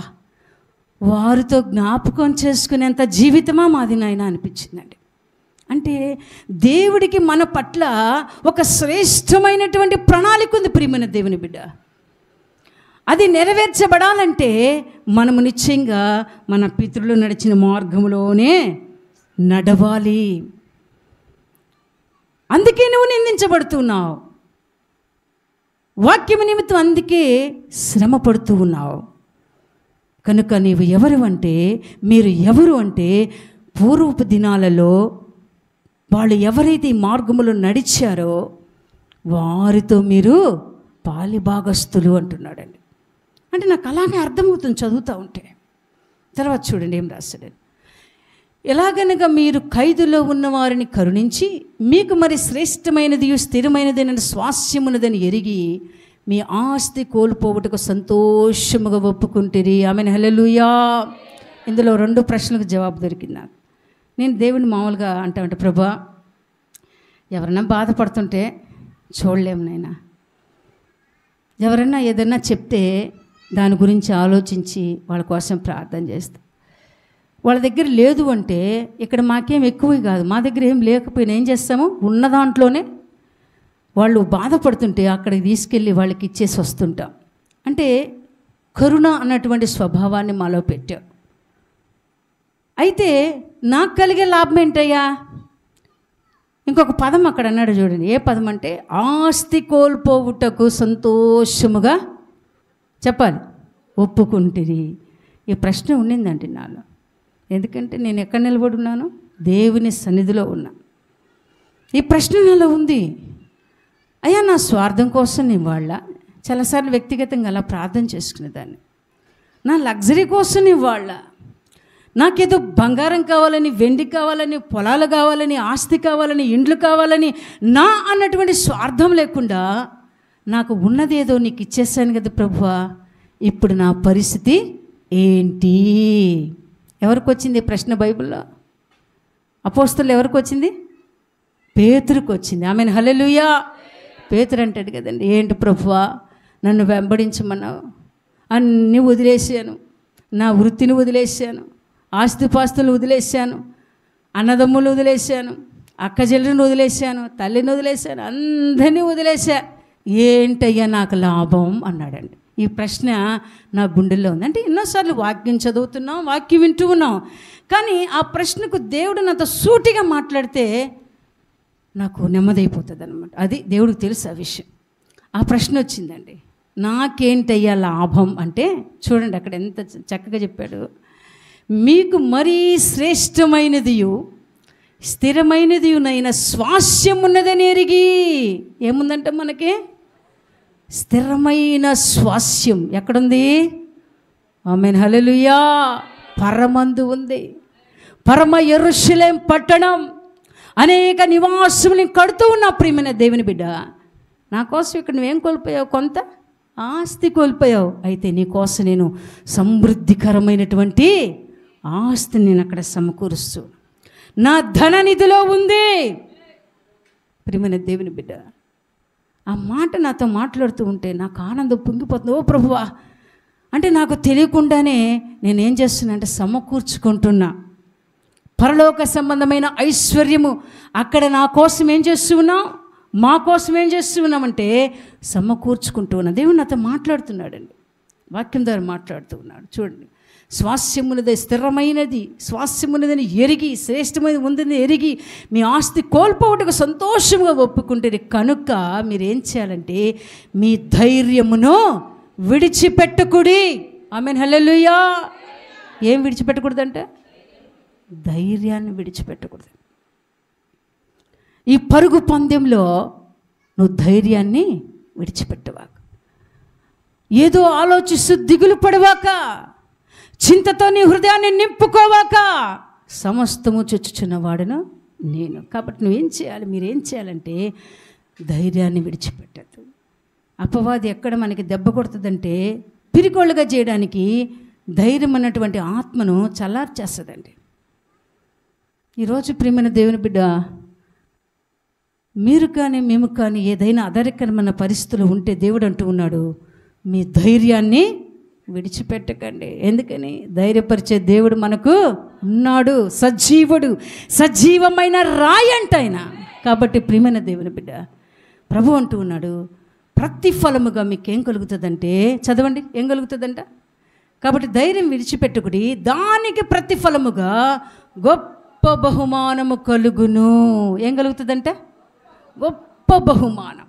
B: వారితో జ్ఞాపకం చేసుకునేంత జీవితమా మాది నాయన అనిపించిందండి. అంటే దేవుడికి మన పట్ల ఒక శ్రేష్టమైనటువంటి ప్రణాళిక ఉంది ప్రియమైన దేవుని బిడ్డ. అది నెరవేర్చబడాలంటే మనము నిశ్చయంగా మన పితరులు నడిచిన మార్గంలోనే నడవాలి. అందుకే నువ్వు నిందించబడుతున్నావు, వాక్యము నిమిత్తం అందుకే శ్రమ పడుతూ ఉన్నావు. కనుక నీవు ఎవరు అంటే, మీరు ఎవరు అంటే పూర్వపు దినాలలో వాళ్ళు ఎవరైతే ఈ మార్గములో నడిచారో వారితో మీరు పాలిభాగస్తులు అంటున్నాడండి. అంటే నాకు అలాగే అర్థమవుతుంది చదువుతూ ఉంటే. తర్వాత చూడండి ఏం రాశాడు, ఎలాగనగా మీరు ఖైదులో ఉన్న వారిని కరుణించి మీకు మరి శ్రేష్టమైనది స్థిరమైనదైన స్వాస్యమున్నదని ఎరిగి మీ ఆస్తి కోల్పోవటకు సంతోషముగా ఒప్పుకుంటారు. ఆమెను హల్లెలూయా. ఇందులో 2 ప్రశ్నలకు జవాబు దొరికింది నాకు. నేను దేవుని మామూలుగా అంటే ప్రభా, ఎవరైనా బాధపడుతుంటే చూడలేము నాయనా, ఎవరైనా ఏదైనా చెప్తే దాని గురించి ఆలోచించి వాళ్ళ కోసం ప్రార్థన చేస్తాం. వాళ్ళ దగ్గర లేదు అంటే, ఇక్కడ మాకేం ఎక్కువ కాదు, మా దగ్గర ఏం లేకపోయినా ఏం చేస్తాము, ఉన్న దాంట్లోనే వాళ్ళు బాధపడుతుంటే అక్కడికి తీసుకెళ్ళి వాళ్ళకి ఇచ్చేసి వస్తుంటాం. అంటే కరుణ అన్నటువంటి స్వభావాన్ని మాలో పెట్టాం. అయితే నాకు కలిగే లాభం ఏంటయ్యా? ఇంకొక పదం అక్కడ అన్నాడు చూడండి, ఏ పదం అంటే ఆస్తి కోల్పోవుటకు సంతోషముగా చెప్పాలి ఒప్పుకుంటుంది. ఈ ప్రశ్న ఉండిందండి నాలో. ఎందుకంటే నేను ఎక్కడ నిలబడి ఉన్నాను? దేవుని సన్నిధిలో ఉన్నా. ఈ ప్రశ్న నాలో ఉంది. అయ్యా, నా స్వార్థం కోసం నేను చాలాసార్లు వ్యక్తిగతంగా అలా ప్రార్థన చేసుకునేదాన్ని. నా లగ్జరీ కోసం ఇవ్వాళ్ళ, నాకేదో బంగారం కావాలని, వెండి కావాలని, పొలాలు కావాలని, ఆస్తి కావాలని, ఇండ్లు కావాలని నా అన్నటువంటి స్వార్థం లేకుండా నాకు ఉన్నదేదో నీకు ఇచ్చేసాను కదా ప్రభువా, ఇప్పుడు నా పరిస్థితి ఏంటి? ఎవరికి వచ్చింది ప్రశ్న బైబిల్లో? అపోస్తలులు ఎవరికి వచ్చింది? పేతురుకు వచ్చింది. ఆమెను హల్లెలూయా. పేతురు అంటాడు కదండి, ఏంటి ప్రభువా నన్ను వెంబడించమన్నావు, అన్నీ వదిలేసాను, నా వృత్తిని వదిలేసాను, ఆస్తిపాస్తులను వదిలేసాను, అన్నదమ్ములు వదిలేసాను, అక్కచెల్లెలను వదిలేసాను, తల్లిని వదిలేసాను, అందరినీ వదిలేసా, ఏంటయ్యా నాకు లాభం అన్నాడండి. ఈ ప్రశ్న నా గుండెల్లో ఉంది. అంటే ఎన్నోసార్లు వాక్యం చదువుతున్నాం, వాక్యం వింటూ ఉన్నాం, కానీ ఆ ప్రశ్నకు దేవుడు నాతో సూటిగా మాట్లాడితే నాకు నెమ్మదైపోతుంది అనమాట. అది దేవుడికి తెలుసు ఆ విషయం. ఆ ప్రశ్న వచ్చిందండి, నాకేంటయ్యా లాభం అంటే, చూడండి అక్కడ ఎంత చక్కగా చెప్పాడు. మీకు మరీ శ్రేష్టమైనదియు స్థిరమైనదియునైన స్వాస్యం ఉన్నదని ఎరిగి. ఏముందంటే మనకి స్థిరమైన స్వాస్యం ఎక్కడుంది? ఆమేన్ హల్లెలూయా. పరమందు ఉంది. పరమ యెరూషలేం పట్టణం అనేక నివాసములు కడుతూ ఉన్నా ప్రియమైన దేవుని బిడ్డ. నా కోసం ఇక్కడ నువ్వేం కోల్పోయావు? కొంత ఆస్తి కోల్పోయావు. అయితే నీ కోసం నేను సమృద్ధికరమైనటువంటి ఆస్తిని నేను అక్కడ సమకూరుస్తూ నా ధననిధిలో ఉంది. ప్రియమైన దేవుని బిడ్డ, ఆ మాట నాతో మాట్లాడుతూ ఉంటే నాకు ఆనందం పొంగిపోతుంది. ఓ ప్రభువా, అంటే నాకు తెలియకుండానే నేనేం చేస్తున్నా అంటే సమకూర్చుకుంటున్నా పరలోక సంబంధమైన ఐశ్వర్యము. అక్కడ నా కోసం ఏం చేస్తూ ఉన్నాం, మా కోసం ఏం చేస్తూ ఉన్నామంటే సమకూర్చుకుంటూ ఉన్నా. దేవుడు నాతో మాట్లాడుతున్నాడండి, వాక్యం ద్వారా మాట్లాడుతూ ఉన్నాడు. చూడండి, స్వాస్యమున్నది స్థిరమైనది, స్వాస్యమున్నదని ఎరిగి, శ్రేష్టమైనది ఉందని ఎరిగి మీ ఆస్తి కోల్పోవటకు సంతోషంగా ఒప్పుకుంటే కనుక మీరేం చేయాలంటే మీ ధైర్యమును విడిచిపెట్టకుడి. ఆమేన్ హల్లెలూయా. ఏం విడిచిపెట్టకూడదంటే ధైర్యాన్ని విడిచిపెట్టకూడదు. ఈ పరుగు పందెంలో నువ్వు ధైర్యాన్ని విడిచిపెట్టవాక, ఏదో ఆలోచిస్తూ దిగులు పడవాక, చింతతో నీ హృదయాన్ని నింపుకోవాక, సమస్తము చొచ్చుచున్నవాడును నేను. కాబట్టి నువ్వేం చేయాలి, మీరేం చేయాలంటే ధైర్యాన్ని విడిచిపెట్టద్దు. అపవాది ఎక్కడ మనకి దెబ్బ కొడుతుందంటే పిరికోళ్ళుగా చేయడానికి ధైర్యం అన్నటువంటి ఆత్మను చల్లార్చేస్తుందండి. ఈరోజు ప్రియమైన దేవుని బిడ్డ, మీరు కానీ మేము కానీ ఏదైనా అధైర్యకరమైన పరిస్థితులు ఉంటే దేవుడు అంటూ ఉన్నాడు, మీ ధైర్యాన్ని విడిచిపెట్టకండి. ఎందుకని? ధైర్యపరిచే దేవుడు మనకు ఉన్నాడు, సజీవుడు, సజీవమైన రాయి అంట ఆయన. కాబట్టి ప్రియమైన దేవుని బిడ్డ, ప్రభు అంటూ ఉన్నాడు, ప్రతిఫలముగా మీకేం కలుగుతుందంటే, చదవండి ఏం కలుగుతుందంట. కాబట్టి ధైర్యం విడిచిపెట్టుకుడి, దానికి ప్రతిఫలముగా గొప్ప బహుమానము కలుగును. ఏం కలుగుతుందంట? గొప్ప బహుమానం.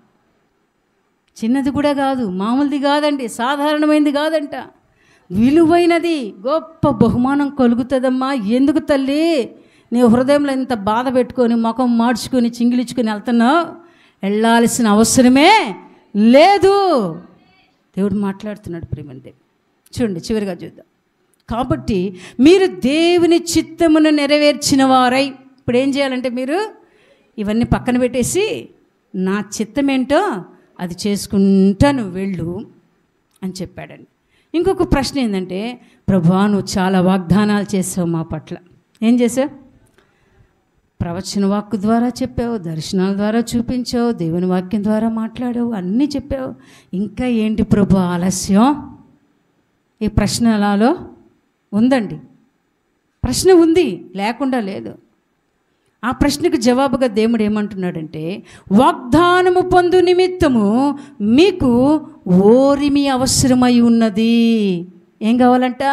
B: చిన్నది కూడా కాదు, మామూలుది కాదండి, సాధారణమైనది కాదంట, విలువైనది. గొప్ప బహుమానం కలుగుతుందమ్మా. ఎందుకు తల్లి నీ హృదయంలో ఇంత బాధ పెట్టుకొని ముఖం మార్చుకొని చింగిలించుకొని వెళ్తున్నావు? వెళ్ళాల్సిన అవసరమే లేదు. దేవుడు మాట్లాడుతున్నాడు ప్రియమంది. చూడండి, చివరిగా చూద్దాం. కాబట్టి మీరు దేవుని చిత్తమును నెరవేర్చిన వారై, ఇప్పుడు ఏం చేయాలంటే మీరు ఇవన్నీ పక్కన పెట్టేసి నా చిత్తం ఏంటో అది చేసుకుంటా నువ్వు వెళ్ళు అని చెప్పాడండి. ఇంకొక ప్రశ్న ఏంటంటే, ప్రభువా నువ్వు చాలా వాగ్దానాలు చేసావు మా పట్ల. ఏం చేసావు? ప్రవచన వాక్కు ద్వారా చెప్పావు, దర్శనాల ద్వారా చూపించావు, దేవుని వాక్యం ద్వారా మాట్లాడావు, అన్నీ చెప్పావు. ఇంకా ఏంటి ప్రభు ఆలస్యం? ఈ ప్రశ్న అలాలో ఉందండి. ప్రశ్న ఉంది, లేకుండా లేదు. ఆ ప్రశ్నకు జవాబుగా దేవుడు ఏమంటున్నాడంటే, వాగ్దానము పొందు నిమిత్తము మీకు ఓరిమి అవసరమై ఉన్నది. ఏం కావాలంట?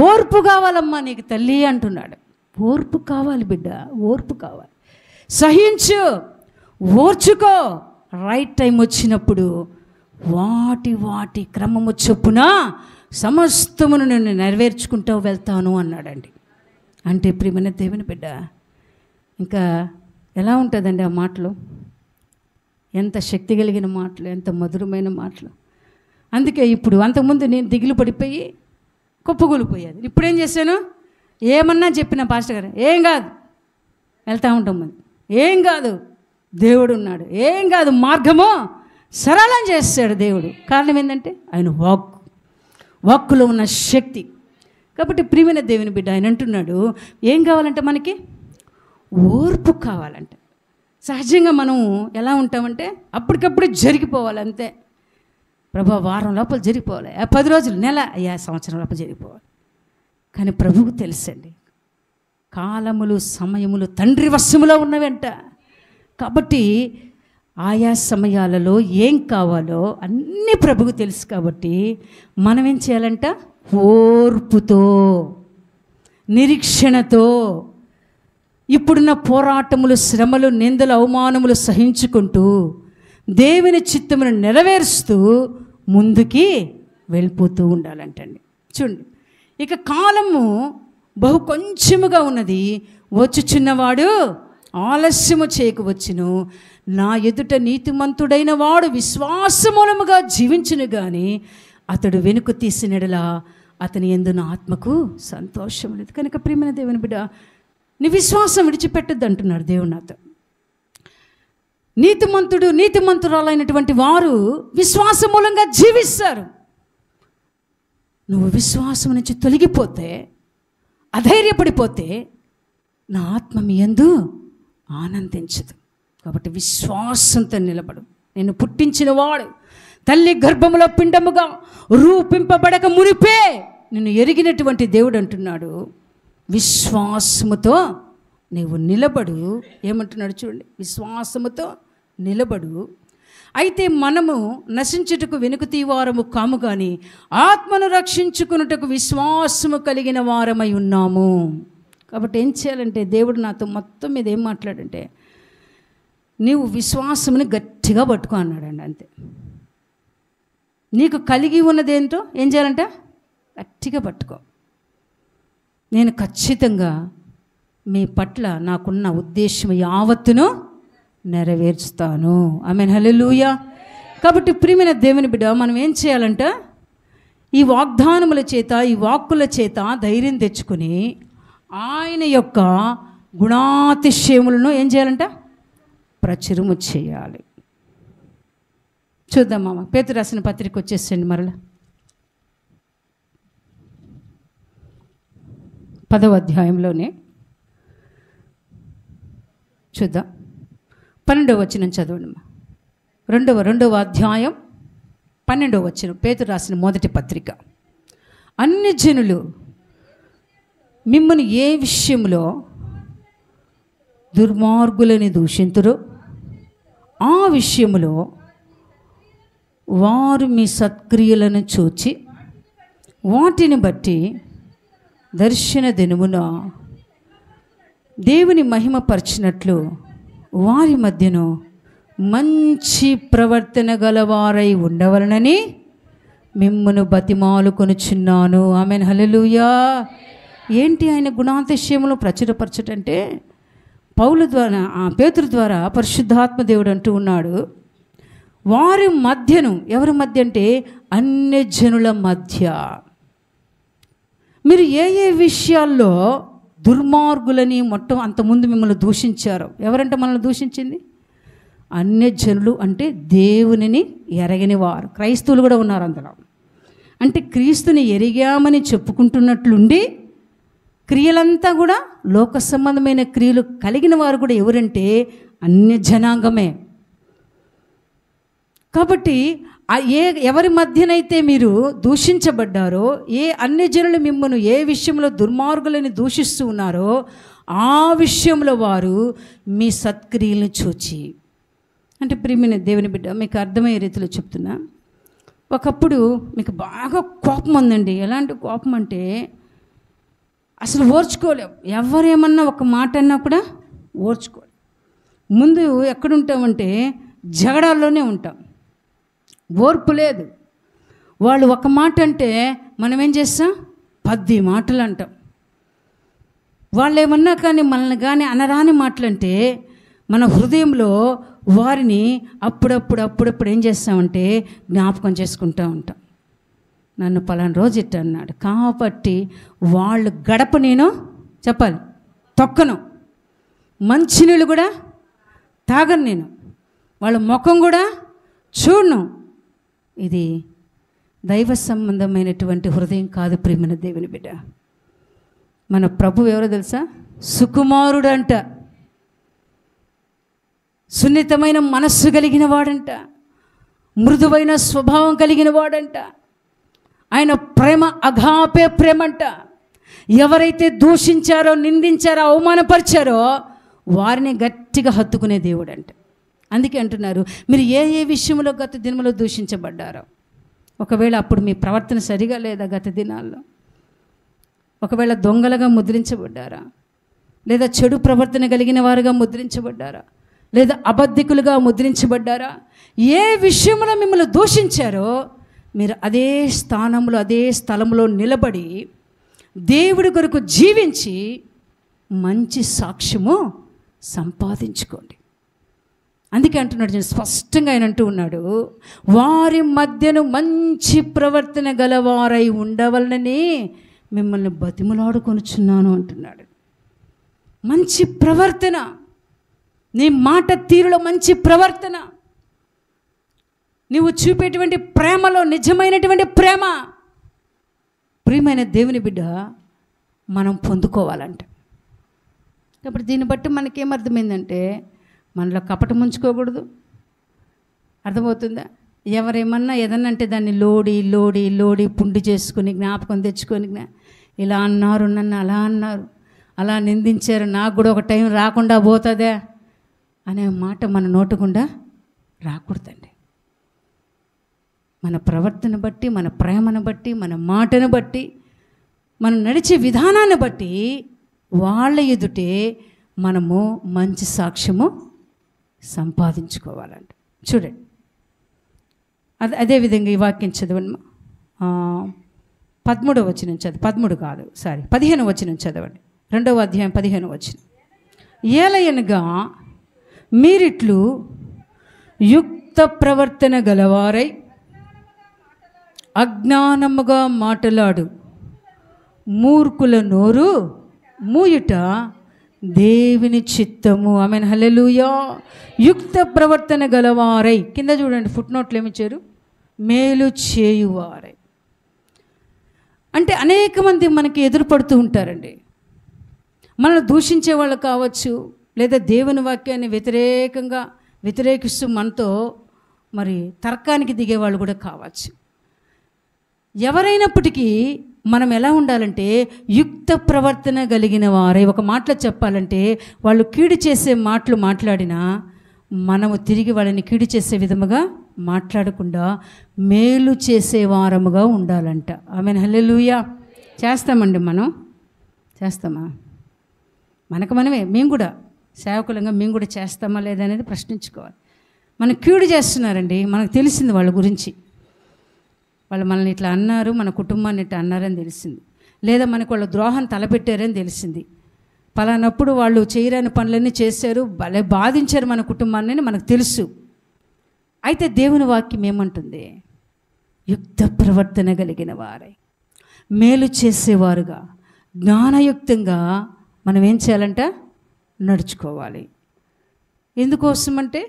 B: ఓర్పు కావాలమ్మా నీకు తల్లి అంటున్నాడు. ఓర్పు కావాలి బిడ్డ, ఓర్పు కావాలి. సహించు, ఓర్చుకో. రైట్ టైం వచ్చినప్పుడు వాటి వాటి క్రమము చొప్పున సమస్తమును నేను నెరవేర్చుకుంటూ వెళ్తాను అన్నాడండి. అంటే ప్రియమైన దేవుని బిడ్డ, ఇంకా ఎలా ఉంటుందండి ఆ మాటలు? ఎంత శక్తి కలిగిన మాటలు, ఎంత మధురమైన మాటలు. అందుకే ఇప్పుడు అంతకుముందు నేను దిగులు పడిపోయి కుప్పగూలిపోయేది. ఇప్పుడేం చేశాను, ఏమన్నా చెప్పిన పాస్టర్ గారు ఏం కాదు, వెళ్తూ ఉంటాం మరి, ఏం కాదు దేవుడు ఉన్నాడు, ఏం కాదు మార్గము సరళం చేస్తాడు దేవుడు. కారణం ఏంటంటే ఆయన వాక్కులో ఉన్న శక్తి. కాబట్టి ప్రియమైన దేవుని బిడ్డ ఆయన అంటున్నాడు ఏం కావాలంటే మనకి ఓర్పు కావాలంటే. సహజంగా మనం ఎలా ఉంటామంటే అప్పటికప్పుడు జరిగిపోవాలి అంతే. ప్రభు వారం లోపల జరిగిపోవాలి, 10 రోజులు, నెల, సంవత్సరం లోపల జరిగిపోవాలి. కానీ ప్రభువుకు తెలుసండి కాలములు సమయములు తండ్రి వశములో ఉన్నవంట. కాబట్టి ఆయా సమయాలలో ఏం కావాలో అన్నీ ప్రభువుకు తెలుసు. కాబట్టి మనం ఏం చేయాలంట, ఓర్పుతో నిరీక్షణతో ఇప్పుడున్న పోరాటములు, శ్రమలు, నిందలు, అవమానములు సహించుకుంటూ దేవుని చిత్తమును నెరవేరుస్తూ ముందుకి వెళ్ళిపోతూ ఉండాలంటండి. చూడండి, ఇక కాలము బహు కొంచెముగా ఉన్నది, వచ్చుచున్నవాడు ఆలస్యము చేయకవచ్చును. నా ఎదుట నీతిమంతుడైన వాడు విశ్వాసమూలముగా జీవించును గాని అతడు వెనుక తీసినడలా అతని యందు నా ఆత్మకు సంతోషం లేదు. కనుక ప్రియమైన దేవుని బిడ్డ, నీ విశ్వాసం విడిచిపెట్టద్దు అంటున్నాడు దేవుడు నాతో. నీతిమంతురాలైనటువంటి వారు విశ్వాసం మూలంగా జీవిస్తారు. నువ్వు విశ్వాసం నుంచి తొలగిపోతే, అధైర్యపడిపోతే నా ఆత్మ మీ యందు ఆనందించదు. కాబట్టి విశ్వాసంతో నిలబడు. నేను పుట్టించిన వాడు తల్లి గర్భములో పిండముగా రూపింపబడక మునిపే నిన్ను ఎరిగినటువంటి దేవుడు అంటున్నాడు విశ్వాసముతో నీవు నిలబడు. ఏమంటున్నాడు చూడండి, విశ్వాసముతో నిలబడు. అయితే మనము నశించుటకు వెనుక తీవారము కాము కానీ ఆత్మను రక్షించుకున్నటకు విశ్వాసము కలిగిన వారమై ఉన్నాము. కాబట్టి ఏం చేయాలంటే దేవుడు నాతో మొత్తం మీద ఏం మాట్లాడంటే, నీవు విశ్వాసముని గట్టిగా పట్టుకో అన్నాడండి. అంతే. నీకు కలిగి ఉన్నదేంటో ఏం చేయాలంటే గట్టిగా పట్టుకో. నేను ఖచ్చితంగా మీ పట్ల నాకున్న ఉద్దేశం యావత్తును నెరవేర్చుతాను. ఆమేన్, హల్లెలూయా. కాబట్టి ప్రియమైన దేవుని బిడ్డ, మనం ఏం చేయాలంటే ఈ వాగ్దానముల చేత, ఈ వాక్కుల చేత ధైర్యం తెచ్చుకొని ఆయన యొక్క గుణాతిశయములను ఏం చేయాలంట, ప్రచురము చేయాలి. చూద్దాం మామ, పేతురు రాసిన పత్రిక వచ్చేసండి మరలా 10వ అధ్యాయంలోనే చూద్దాం. 12వ వచనం చదవండి. రెండవ అధ్యాయం 12వ వచనం, పేతురు రాసిన మొదటి పత్రిక. అన్ని జనులు మిమ్మల్ని ఏ విషయంలో దుర్మార్గులని దూషింతురో ఆ విషయములో వారు మీ సత్క్రియలను చూచి వాటిని బట్టి దర్శన దినమున దేవుని మహిమపరిచినట్లు వారి మధ్యను మంచి ప్రవర్తన గలవారై ఉండవలనని మిమ్మును బతిమాలుకొనుచున్నాను. ఆమేన్, హల్లెలూయా. ఏంటి ఆయన గుణాతిశయములు ప్రచురపరచటంటే, పౌలు ద్వారా, పేతురు ద్వారా పరిశుద్ధాత్మ దేవుడు అంటూ ఉన్నాడు, వారి మధ్యను, ఎవరి మధ్య అంటే అన్య జనుల మధ్య మీరు ఏ ఏ విషయాల్లో దుర్మార్గులని అంతకుముందు మిమ్మల్ని దూషించారు. ఎవరంటే మనల్ని దూషించింది? అన్యజనులు, అంటే దేవునిని ఎరగని వారు. క్రైస్తవులు కూడా ఉన్నారు అందులో. అంటే క్రీస్తుని ఎరిగామని చెప్పుకుంటున్నట్లుండి క్రియలంతా కూడా లోక సంబంధమైన క్రియలు కలిగిన వారు కూడా ఎవరంటే అన్యజనాంగమే. కాబట్టి ఎవరి మధ్యనైతే మీరు దూషించబడ్డారో, ఏ అన్యజనులు మిమ్మల్ని ఏ విషయంలో దుర్మార్గులని దూషిస్తూ ఉన్నారో ఆ విషయంలో వారు మీ సత్క్రియలను చూచి, అంటే ప్రియమైన దేవుని బిడ్డ, మీకు అర్థమయ్యే రీతిలో చెప్తున్నా. ఒకప్పుడు మీకు బాగా కోపం ఉందండి. ఎలాంటి కోపం అంటే అసలు ఓర్చుకోలేం. ఎవరేమన్నా ఒక మాట అన్నా కూడా ఓర్చుకోలేం. ముందు ఎక్కడుంటామంటే జగడాల్లోనే ఉంటాం, ఓర్పు లేదు. వాళ్ళు ఒక మాట అంటే మనం ఏం చేస్తాం, 10 మాటలు అంటాం. వాళ్ళు ఏమన్నా కానీ మనల్ని కానీ అనరాని మాటలంటే మన హృదయంలో వారిని అప్పుడప్పుడు ఏం చేస్తామంటే జ్ఞాపకం చేసుకుంటూ ఉంటాం. నన్ను పలానా రోజు ఇట్ట అన్నాడు కాబట్టి వాళ్ళు గడప నేను చెప్పాలి తొక్కను, మంచినీళ్ళు కూడా తాగను, నేను వాళ్ళ ముఖం కూడా చూడను. ఇది దైవ సంబంధమైనటువంటి హృదయం కాదు ప్రియమైన దేవుని బిడ్డ. మన ప్రభు ఎవరో తెలుసా? సుకుమారుడు అంట, సున్నితమైన మనస్సు కలిగిన వాడంట, మృదువైన స్వభావం కలిగిన వాడంట. ఆయన ప్రేమ అగాపే ప్రేమంట. ఎవరైతే దూషించారో, నిందించారో, అవమానపరిచారో వారిని గట్టిగా హత్తుకునే దేవుడు అంట. అందుకే అంటున్నారు, మీరు ఏ ఏ విషయంలో గత దినములో దూషించబడ్డారో, ఒకవేళ అప్పుడు మీ ప్రవర్తన సరిగా లేదా గత దినాల్లో, ఒకవేళ దొంగలుగా ముద్రించబడ్డారా, లేదా చెడు ప్రవర్తన కలిగిన వారుగా ముద్రించబడ్డారా, లేదా అబద్ధికులుగా ముద్రించబడ్డారా, ఏ విషయంలో మిమ్మల్ని దూషించారో మీరు అదే స్థానంలో, అదే స్థలంలో నిలబడి దేవుడి కొరకు జీవించి మంచి సాక్ష్యము సంపాదించుకోండి. అందుకే అంటున్నాడు, స్పష్టంగా ఆయన అంటూ ఉన్నాడు, వారి మధ్యను మంచి ప్రవర్తన గలవారై ఉండవలనని మిమ్మల్ని బతిమలాడుకొనుచున్నాను అంటున్నాడు. మంచి ప్రవర్తన, నీ మాట తీరులో మంచి ప్రవర్తన, నీవు చూపేటువంటి ప్రేమలో నిజమైనటువంటి ప్రేమ, ప్రియమైన దేవుని బిడ్డ మనం పొందుకోవాలంట. కాబట్టి దీన్ని బట్టి మనకేమర్థమైందంటే, మనలో కపటం ఉంచుకోకూడదు. అర్థమవుతుందా? ఎవరేమన్నా ఏదన్నా అంటే దాన్ని లోడి లోడి లోడి పుండి చేసుకుని జ్ఞాపకం తెచ్చుకొని, ఇలా అన్నారు, నన్ను అలా అన్నారు, అలా నిందించారు, నాకు కూడా ఒక టైం రాకుండా పోతుందా అనే మాట మన నోటకుండా రాకూడదండి. మన ప్రవర్తన బట్టి, మన ప్రేమను బట్టి, మన మాటను బట్టి, మనం నడిచే విధానాన్ని బట్టి వాళ్ళ ఎదుటే మనము మంచి సాక్ష్యము సంపాదించుకోవాలంట. చూడండి, అదేవిధంగా ఈ వాక్యం చదవండి. 13వ వచనం చదవండి. 15వ వచనం చదవండి. 2వ అధ్యాయం 15వ వచనం. ఏలయనగా మీరిట్లు యుక్త ప్రవర్తన గలవారై అజ్ఞానముగా మాటలాడు మూర్ఖుల నోరు మూయుట దేవుని చిత్తము. ఆమేన్, హల్లెలూయా. యుక్త ప్రవర్తన గలవారై, కింద చూడండి ఫుట్నోట్లు ఏమిచ్చారు, మేలు చేయువారై. అంటే అనేక మంది మనకి ఎదురుపడుతూ ఉంటారండి. మనల్ని దూషించే వాళ్ళు కావచ్చు, లేదా దేవుని వాక్యాన్ని వ్యతిరేకిస్తూ మనతో మరి తర్కానికి దిగేవాళ్ళు కూడా కావచ్చు. ఎవరైనప్పటికీ మనం ఎలా ఉండాలంటే యుక్త ప్రవర్తన కలిగిన వారై. ఒక మాటలో చెప్పాలంటే, వాళ్ళు కీడు చేసే మాటలు మాట్లాడినా మనము తిరిగి వాళ్ళని కీడు చేసే విధముగా మాట్లాడకుండా మేలు చేసే వారముగా ఉండాలంట. ఆమేన్, హల్లెలూయా. చేస్తామండి, మనం చేస్తామా? మనకు మనమే, మేము కూడా సేవకులంగా మేము కూడా చేస్తామా లేదా అనేది ప్రశ్నించుకోవాలి. మనం కీడు చేస్తున్నారండి, మనకు తెలిసింది వాళ్ళ గురించి, వాళ్ళు మనల్ని ఇట్లా అన్నారు, మన కుటుంబాన్ని ఇట్లా అన్నారని తెలిసింది, లేదా మనకు వాళ్ళ ద్రోహం తలపెట్టారని తెలిసింది, పలానప్పుడు వాళ్ళు చేయరాని పనులన్నీ చేశారు, భలే బాధించారు మన కుటుంబాన్ని మనకు తెలుసు. అయితే దేవుని వాక్యం ఏమంటుంది? యుక్త ప్రవర్తన కలిగిన వారై, మేలు చేసేవారుగా, జ్ఞానయుక్తంగా మనం ఏం చేయాలంట? నడుచుకోవాలి. ఎందుకోసమంటే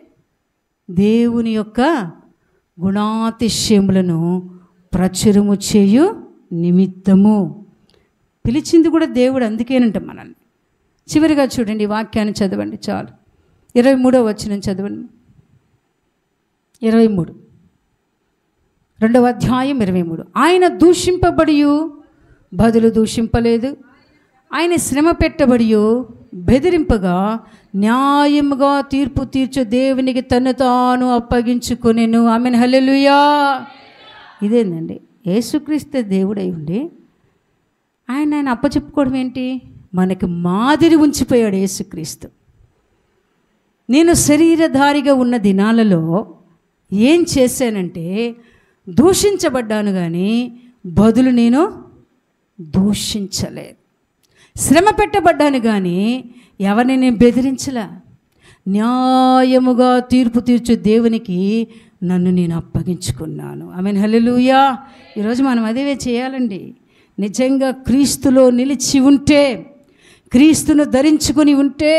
B: దేవుని యొక్క గుణాతిశయములను ప్రచురము చేయు నిమిత్తము. పిలిచింది కూడా దేవుడు అందుకేనంట మనల్ని. చివరిగా చూడండి, వాక్యాన్ని చదవండి చాలు. 23వ వచనం చదవండి. 23, 2వ అధ్యాయం 23. ఆయన దూషింపబడి బదులు దూషింపలేదు, ఆయన శ్రమ పెట్టబడి బెదిరింపగా న్యాయముగా తీర్పు తీర్చు దేవునికి తను తాను అప్పగించుకొనెను. ఆమేన్, హల్లెలూయా. ఇదేందండి, యేసుక్రీస్తు దేవుడై ఉండి ఆయన అప్పచెప్పుకోవడం ఏంటి? మనకి మాదిరి ఉంచిపోయాడు యేసుక్రీస్తు. నేను శరీరధారిగా ఉన్న దినాలలో ఏం చేశానంటే దూషించబడ్డాను, కానీ బదులు నేను దూషించలేదు. శ్రమ పెట్టబడ్డాను, కానీ ఎవరిని నేను బెదిరించలే. న్యాయముగా తీర్పు తీర్చు దేవునికి నన్ను నేను అప్పగించుకున్నాను. ఆమేన్, హల్లెలూయా. ఈరోజు మనం అదే చేయాలండి. నిజంగా క్రీస్తులో నిలిచి ఉంటే, క్రీస్తును ధరించుకుని ఉంటే,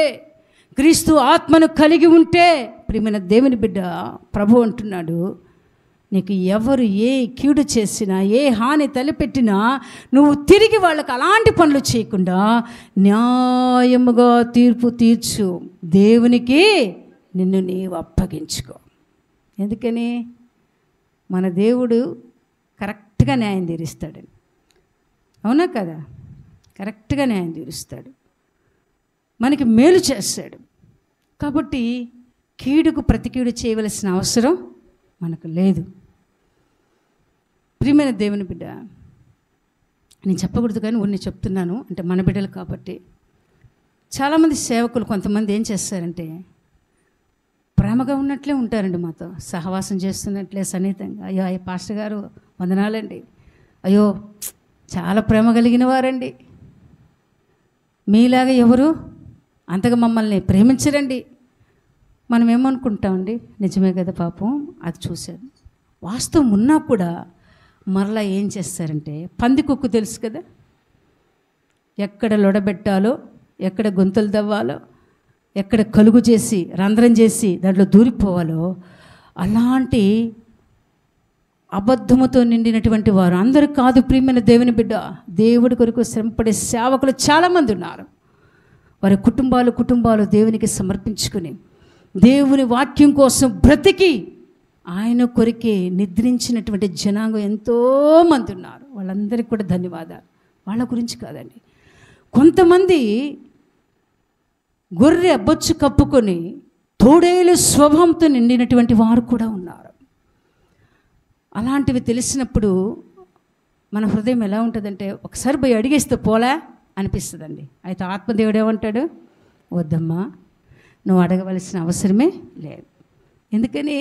B: క్రీస్తు ఆత్మను కలిగి ఉంటే, ప్రియమైన దేవుని బిడ్డ, ప్రభు అంటున్నాడు, నీకు ఎవరు ఏ కీడు చేసినా, ఏ హాని తలపెట్టినా నువ్వు తిరిగి వాళ్ళకి అలాంటి పనులు చేయకుండా న్యాయముగా తీర్పు తీర్చు. దేవునికి నిన్ను నీవు అప్పగించుకో. ఎందుకని? మన దేవుడు కరెక్ట్గా న్యాయం తీరుస్తాడని. అవునా కదా? కరెక్ట్గా న్యాయం తీరుస్తాడు, మనకి మేలు చేస్తాడు. కాబట్టి కీడుకు ప్రతి కీడు చేయవలసిన అవసరం మనకు లేదు. ప్రియమైన దేవుని బిడ్డ, నేను చెప్పకూడదు కానీ కొన్ని చెప్తున్నాను, అంటే మన బిడ్డలు కాబట్టి. చాలామంది సేవకులు కొంతమంది ఏం చేస్తారంటే ప్రేమగా ఉన్నట్లే ఉంటారండి, మాతో సహవాసం చేస్తున్నట్లే సన్నిహితంగా. అయ్యో పాస్టర్ గారు వందనాలండి, అయ్యో చాలా ప్రేమ కలిగిన వారండి, మీలాగా ఎవరు అంతగా మమ్మల్ని ప్రేమించరండి. మనం ఏమనుకుంటామండి? నిజమే కదా పాపం, అది చూశాను. వాస్తవం ఉన్నా కూడా మరలా ఏం చేస్తారంటే, పందికొక్కు తెలుసు కదా, ఎక్కడ లొడబెట్టాలో, ఎక్కడ గొంతులు దవ్వాలో, ఎక్కడ కలుగు చేసి రంధ్రం చేసి దాంట్లో దూరిపోవాలో అలాంటి అబద్ధముతో నిండినటువంటి వారు అందరూ కాదు. ప్రియమైన దేవుని బిడ్డ, దేవుడి కొరకు శ్రమపడే సేవకులు చాలామంది ఉన్నారు. వారి కుటుంబాలు దేవునికి సమర్పించుకుని దేవుని వాక్యం కోసం బ్రతికి ఆయన కొరికే నిద్రించినటువంటి జనాంగం ఎంతోమంది ఉన్నారు. వాళ్ళందరికీ కూడా ధన్యవాదాలు. వాళ్ళ గురించి కాదండి, కొంతమంది గొర్రె బొచ్చు కప్పుకొని తోడేలు స్వభావంతో నిండినటువంటి వారు కూడా ఉన్నారు. అలాంటివి తెలిసినప్పుడు మన హృదయం ఎలా ఉంటుందంటే, ఒకసారి పోయి అడిగేస్తే పోలే అనిపిస్తుందండి. అయితే ఆత్మదేవుడు ఏమంటాడు? వద్దమ్మా, నువ్వు అడగవలసిన అవసరమే లేదు. ఎందుకని?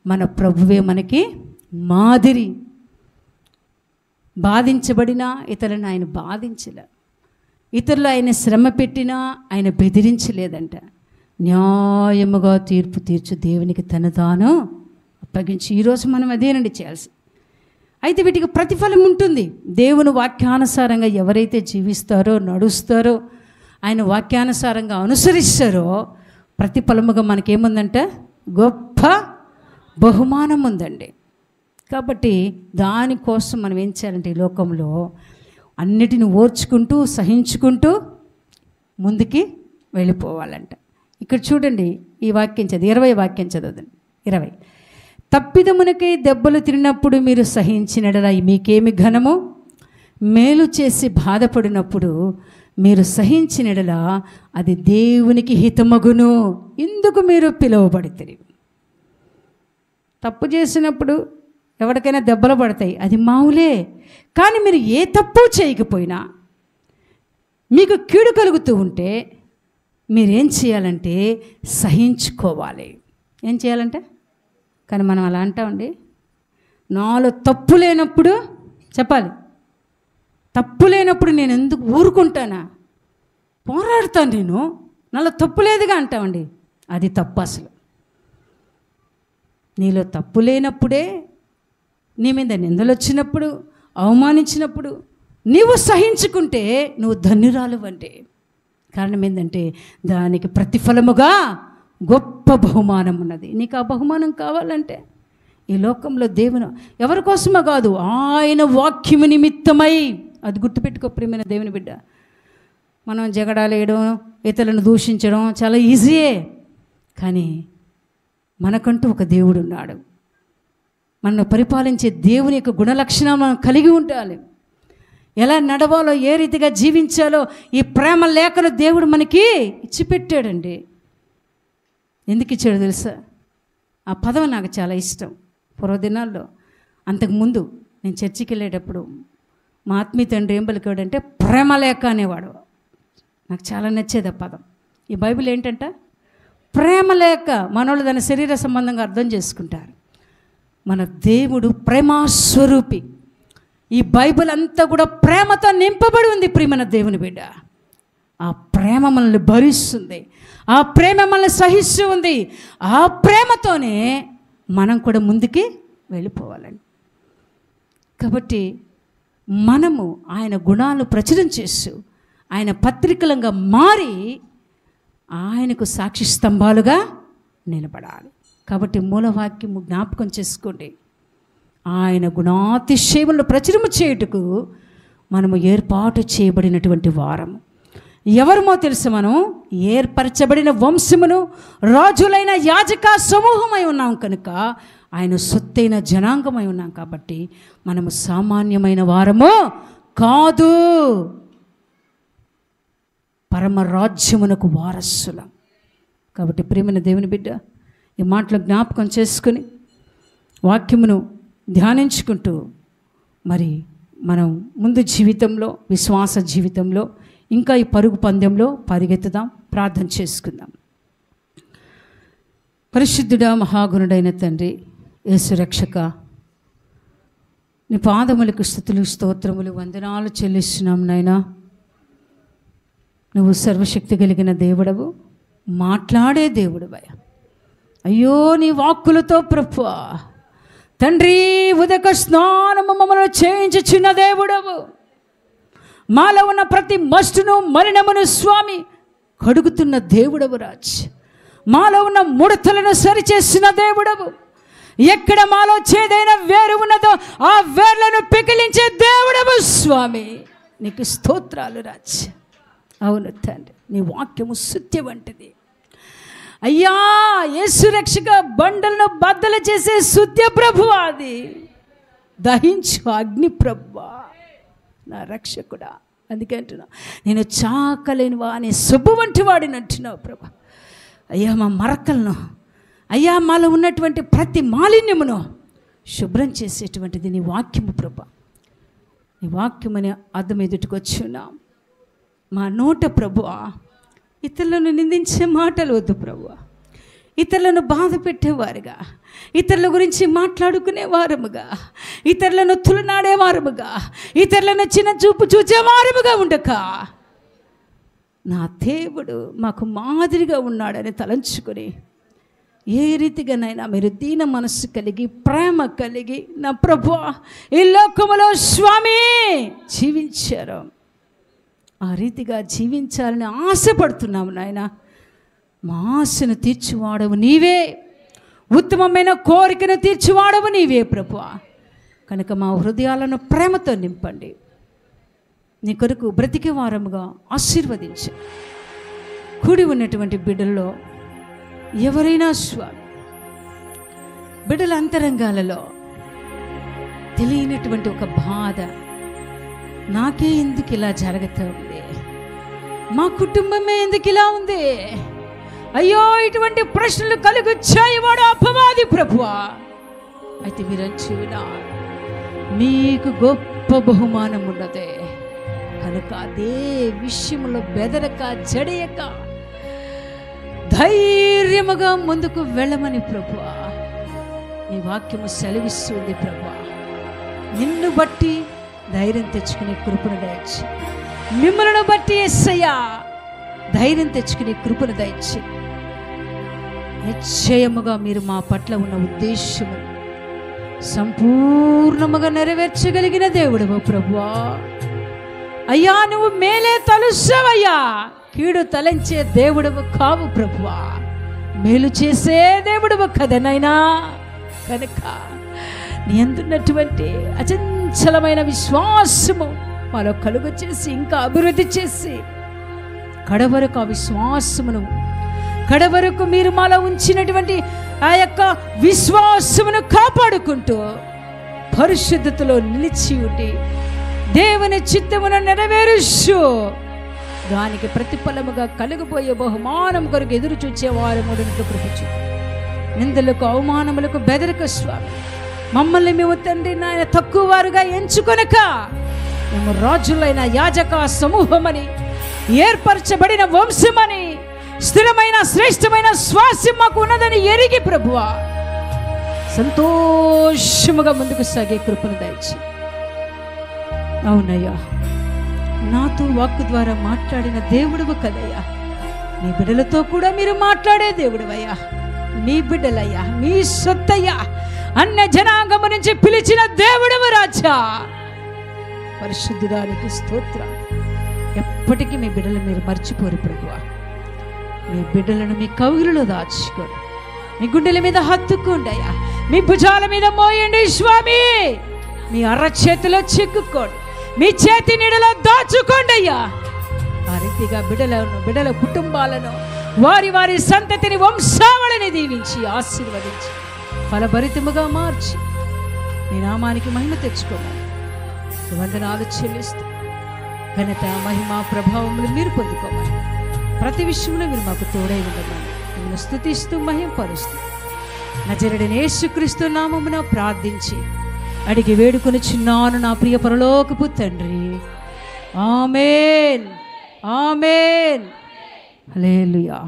B: మన ప్రభువే మనకి మాదిరి. బాధించబడినా ఇతరులను ఆయన బాధించలే, ఇతరులు ఆయన శ్రమ పెట్టినా ఆయన బెదిరించలేదంట. న్యాయముగా తీర్పు తీర్చు, దేవునికి తను తాను అప్పగించి. ఈరోజు మనం అదేనండి చేయాల్సి. అయితే వీటికి ప్రతిఫలం ఉంటుంది. దేవుని వాక్యానుసారంగా ఎవరైతే జీవిస్తారో, నడుస్తారో, ఆయన వాక్యానుసారంగా అనుసరిస్తారో, ప్రతిఫలముగా మనకేముందంట? గొప్ప బహుమానం ఉందండి. కాబట్టి దానికోసం మనం ఏం చేయాలంటే, ఈ లోకంలో అన్నిటిని ఓర్చుకుంటూ సహించుకుంటూ ముందుకి వెళ్ళిపోవాలంట. ఇక్కడ చూడండి, ఈ వాక్యం చదివి 20 వాక్యం చదవదండి. 20 తప్పిదమునకై దెబ్బలు తిరిగినప్పుడు మీరు సహించినడలా మీకేమి ఘనము? మేలు చేసి బాధపడినప్పుడు మీరు సహించినడలా అది దేవునికి హితమగును. ఇందుకు మీరు పిలువబడితిరి. తప్పు చేసినప్పుడు ఎవరికైనా దెబ్బలు పడతాయి, అది మామూలే. కానీ మీరు ఏ తప్పు చేయకపోయినా మీకు కీడు కలుగుతూ ఉంటే మీరేం చేయాలంటే సహించుకోవాలి. ఏం చేయాలంటే, కానీ మనం అలా అంటామండి, నాలో తప్పు లేనప్పుడు చెప్పాలి. తప్పు లేనప్పుడు నేను ఎందుకు ఊరుకుంటానా? పోరాడతాను నేను, నాలో తప్పు లేదుగా అంటామండి. అది తప్పు. అసలు నీలో తప్పు లేనప్పుడే, నీ మీద నిందలు వచ్చినప్పుడు, అవమానించినప్పుడు నీవు సహించుకుంటే నువ్వు ధన్యురాలు అంటే. కారణం ఏంటంటే దానికి ప్రతిఫలముగా గొప్ప బహుమానం ఉన్నది. నీకు ఆ బహుమానం కావాలంటే ఈ లోకంలో దేవుని ఎవరి కోసమో కాదు, ఆయన వాక్యము నిమిత్తమై. అది గుర్తుపెట్టుకో ప్రియమైన దేవుని బిడ్డ. మనం జగడాలేయడం, ఇతరులను దూషించడం చాలా ఈజీయే. కానీ మనకంటూ ఒక దేవుడు ఉన్నాడు. మనను పరిపాలించే దేవుని యొక్క గుణలక్షణం మనం కలిగి ఉండాలి. ఎలా నడవాలో, ఏ రీతిగా జీవించాలో ఈ ప్రేమ లేఖను దేవుడు మనకి ఇచ్చిపెట్టాడండి. ఎందుకు ఇచ్చాడో తెలుసా? ఆ పదం నాకు చాలా ఇష్టం. పూర్వదినాల్లో, అంతకుముందు నేను చర్చికి వెళ్ళేటప్పుడు మా ఆత్మీయ తండ్రి ఏం పలికాడంటే ప్రేమ లేఖ అనేవాడు. నాకు చాలా నచ్చేది ఆ పదం. ఈ బైబిల్ ఏంటంట? ప్రేమ లేఖ. మనోళ్ళు దాని శరీర సంబంధంగా అర్థం చేసుకుంటారు. మన దేవుడు ప్రేమాస్వరూపి. ఈ బైబిల్ అంతా కూడా ప్రేమతో నింపబడి ఉంది ప్రియమైన దేవుని బిడ్డ. ఆ ప్రేమ మనల్ని భరిస్తుంది, ఆ ప్రేమ మనల్ని సహిస్తూ ఉంది. ఆ ప్రేమతోనే మనం కూడా ముందుకి వెళ్ళిపోవాలండి. కాబట్టి మనము ఆయన గుణాలు ప్రచురం చేస్తూ ఆయన పత్రికలంగా మారి ఆయనకు సాక్షి స్తంభాలుగా నిలబడాలి. కాబట్టి మూలవాక్యము జ్ఞాపకం చేసుకోండి. ఆయన గుణాతిశయములను ప్రచురము చేయుటకు మనము ఏర్పాటు చేయబడినటువంటి వారము. ఎవరమో తెలుసు, మనం ఏర్పరచబడిన వంశమును, రాజులైన యాజక సమూహమై ఉన్నాం కనుక, ఆయన సొత్తైన జనాంగమై ఉన్నాం. కాబట్టి మనము సామాన్యమైన వారము కాదు, పరమరాజ్యమునకు వారసులం. కాబట్టి ప్రియమైన దేవుని బిడ్డ, ఈ మాటలు జ్ఞాపకం చేసుకుని వాక్యమును ధ్యానించుకుంటూ మరి మనం ముందు జీవితంలో, విశ్వాస జీవితంలో ఇంకా ఈ పరుగు పందెంలో పరిగెత్తుదాం. ప్రార్థన చేసుకుందాం. పరిశుద్ధుడా, మహాగుణుడైన తండ్రి, యేసు రక్షక, నీ పాదములకు స్తుతులు, స్తోత్రములు, వందనాలు చెల్లిస్తున్నాం నాయనా. నువ్వు సర్వశక్తి కలిగిన దేవుడవు, మాట్లాడే దేవుడవయ్య. అయ్యో, నీ వాక్కులతో ప్రభువా తండ్రి ఉదక స్నానము మమ్మల్ని చేయించుచున్న దేవుడవు. మాలో ఉన్న ప్రతి మస్టును మలినమును స్వామి కడుగుతున్న దేవుడవు రాజ్. మాలో ఉన్న ముడతలను సరిచేసిన దేవుడవు. ఎక్కడ మాలో చేదైన వేరు ఉన్నదో ఆ వేర్లను పికిలించే దేవుడవు స్వామి. నీకు స్తోత్రాలు రాజ్. అవును తండ్రి, నీ వాక్యము సత్యం వంటిది అయ్యా. యేసు రక్షక బండలను బద్దలు చేసే శుద్ధ ప్రభువా, అది దహించు అగ్ని ప్రభువా, నా రక్షకుడా. అందుకే అంటున్నా, నేను చాకలేనివా అని సుబ్బు వంటి వాడిని అంటున్నావు ప్రభా. అయ్యా, మా మరకలను, అయ్యా మాలో ఉన్నటువంటి ప్రతి మాలిన్యమును శుభ్రం చేసేటువంటిది నీ వాక్యము ప్రభా. నీ వాక్యమని అర్థం ఎదుటికి వచ్చున్నాం. మా నోట ప్రభువా ఇతరులను నిందించే మాటలు వద్దు ప్రభువా. ఇతరులను బాధ పెట్టేవారుగా, ఇతరుల గురించి మాట్లాడుకునేవారముగా, ఇతరులను తులనాడేవారముగా, ఇతరులను చిన్న చూపు చూచేవారముగా ఉండక, నా దేవుడు మాకు మాదిరిగా ఉన్నాడని తలంచుకొని ఏ రీతిగానైనా మీరు దీన మనస్సు కలిగి, ప్రేమ కలిగి నా ప్రభువా ఈ లోకములో స్వామి జీవించారు. ఆ రీతిగా జీవించాలని ఆశపడుతున్నాము నాయన. మా ఆశను తీర్చువాడవు నీవే, ఉత్తమమైన కోరికను తీర్చువాడవు నీవే ప్రభువా. కనుక మా హృదయాలను ప్రేమతో నింపండి. నీ కొరకు బ్రతికే వారముగా ఆశీర్వదించు. కూడి ఉన్నటువంటి బిడ్డల్లో ఎవరైనా స్వామి బిడ్డల అంతరంగాలలో తెలియనటువంటి ఒక బాధ, నాకే ఎందుకు ఇలా జరుగుతుంది, మా కుటుంబమే ఎందుకు ఇలా ఉంది, అయ్యో ఇటువంటి ప్రశ్నలు కలుగుచ్చాయి వాడు అపవాది ప్రభువా. అయితే మీరు అంచునా మీకు గొప్ప బహుమానం ఉన్నదే కనుక అదే విషయంలో బెదరక జడయక ధైర్యముగా ముందుకు వెళ్ళమని ప్రభువా నీ వాక్యము సెలవిస్తుంది ప్రభువా. నిన్ను బట్టి ధైర్యం తెచ్చుకునే కృపను దయచి, మిమ్మల్ని బట్టి యేసయ్యా ధైర్యం తెచ్చుకునే కృపను దయచి, నిశ్చయముగా మీరు మా పట్ల ఉన్న ఉద్దేశము సంపూర్ణముగా నెరవేర్చగలిగిన దేవుడవు ప్రభువా. అయ్యా నువ్వు మేలే తలుసావయ్యా, కీడు తలంచే దేవుడవు కావు ప్రభువా, మేలు చేసే దేవుడవు కదనైనా. కనుక నీ అందున్నటువంటి అచంచలమైన విశ్వాసము మాలో కలుగు చేసి ఇంకా అభివృద్ధి చేసి కడవరకు ఆ విశ్వాసమును, కడవరకు మీరు మాలో ఉంచినటువంటి ఆ యొక్క విశ్వాసమును కాపాడుకుంటూ పరిశుద్ధతలో నిలిచి ఉండి దేవుని చిత్తమును నెరవేరుస్తూ దానికి ప్రతిఫలముగా కలుగబోయే బహుమానం కొరకు ఎదురు చూచేవారు మూడునితో కృపించు. నిందలకు అవమానములకు బెదరక స్వామి, మమ్మల్ని మేము తండ్రి నాయన తక్కువ వారుగా ఎంచుకొనక మేము రాజులైన యాజక సమూహమని, ఏర్పరచబడిన వంశమని, స్థిరమైన శ్రేష్టమైన స్వాస్యం మాకు ఉన్నదని ఎరిగి ప్రభువా సంతోషముగా ముందుకు సాగే కృపను దయచి. అవునయ్యా, నాతో వాక్కు ద్వారా మాట్లాడిన దేవుడువు కదయ్యా, నీ బిడ్డలతో కూడా మీరు మాట్లాడే దేవుడువయ్యా. మీ బిడ్డలయ్యా, మీ సొత్తయ్యా, అన్య జనాంగము నుంచి పిలిచిన దేవుడవు రాజా. పరిశుద్ధుడానికి స్తోత్రం. ఎప్పటికీ మీ బిడ్డలు మీరు మర్చిపోరు ప్రభువా. మీ బిడ్డలను మీ కౌగిలిలో దాచుకోండి, మీ గుండెల మీద హత్తుకోండి అయ్యా, మీ భుజాల మీద మోయండి స్వామి, మీ అరచేతిలో చిక్కుకోండి, మీ చేతి నీడలో దాచుకోండి అయ్యా. ఆ రీతిగా బిడ్డల కుటుంబాలను, వారి వారి సంతతిని, వంశావళిని దీవించి ఆశీర్వదించి ఫలభరితముగా మార్చి మీ నామానికి మహిమ తెచ్చుకోమని వందనాలు చెల్లిస్తూ ఘనత, మహిమ, ప్రభావములు మీరు పొందుకోమని ప్రతి విషయంలో మీరు మాకు తోడై ఉండమని మిమ్మల్ని స్తుతిస్తూ మహింపరుస్తూ నజరుడైన యేసుక్రీస్తు నామమున ప్రార్థించి అడిగి వేడుకొనుచున్నాను నా ప్రియ పరలోకపు తండ్రి. ఆమేన్, ఆమేన్, హల్లెలూయా.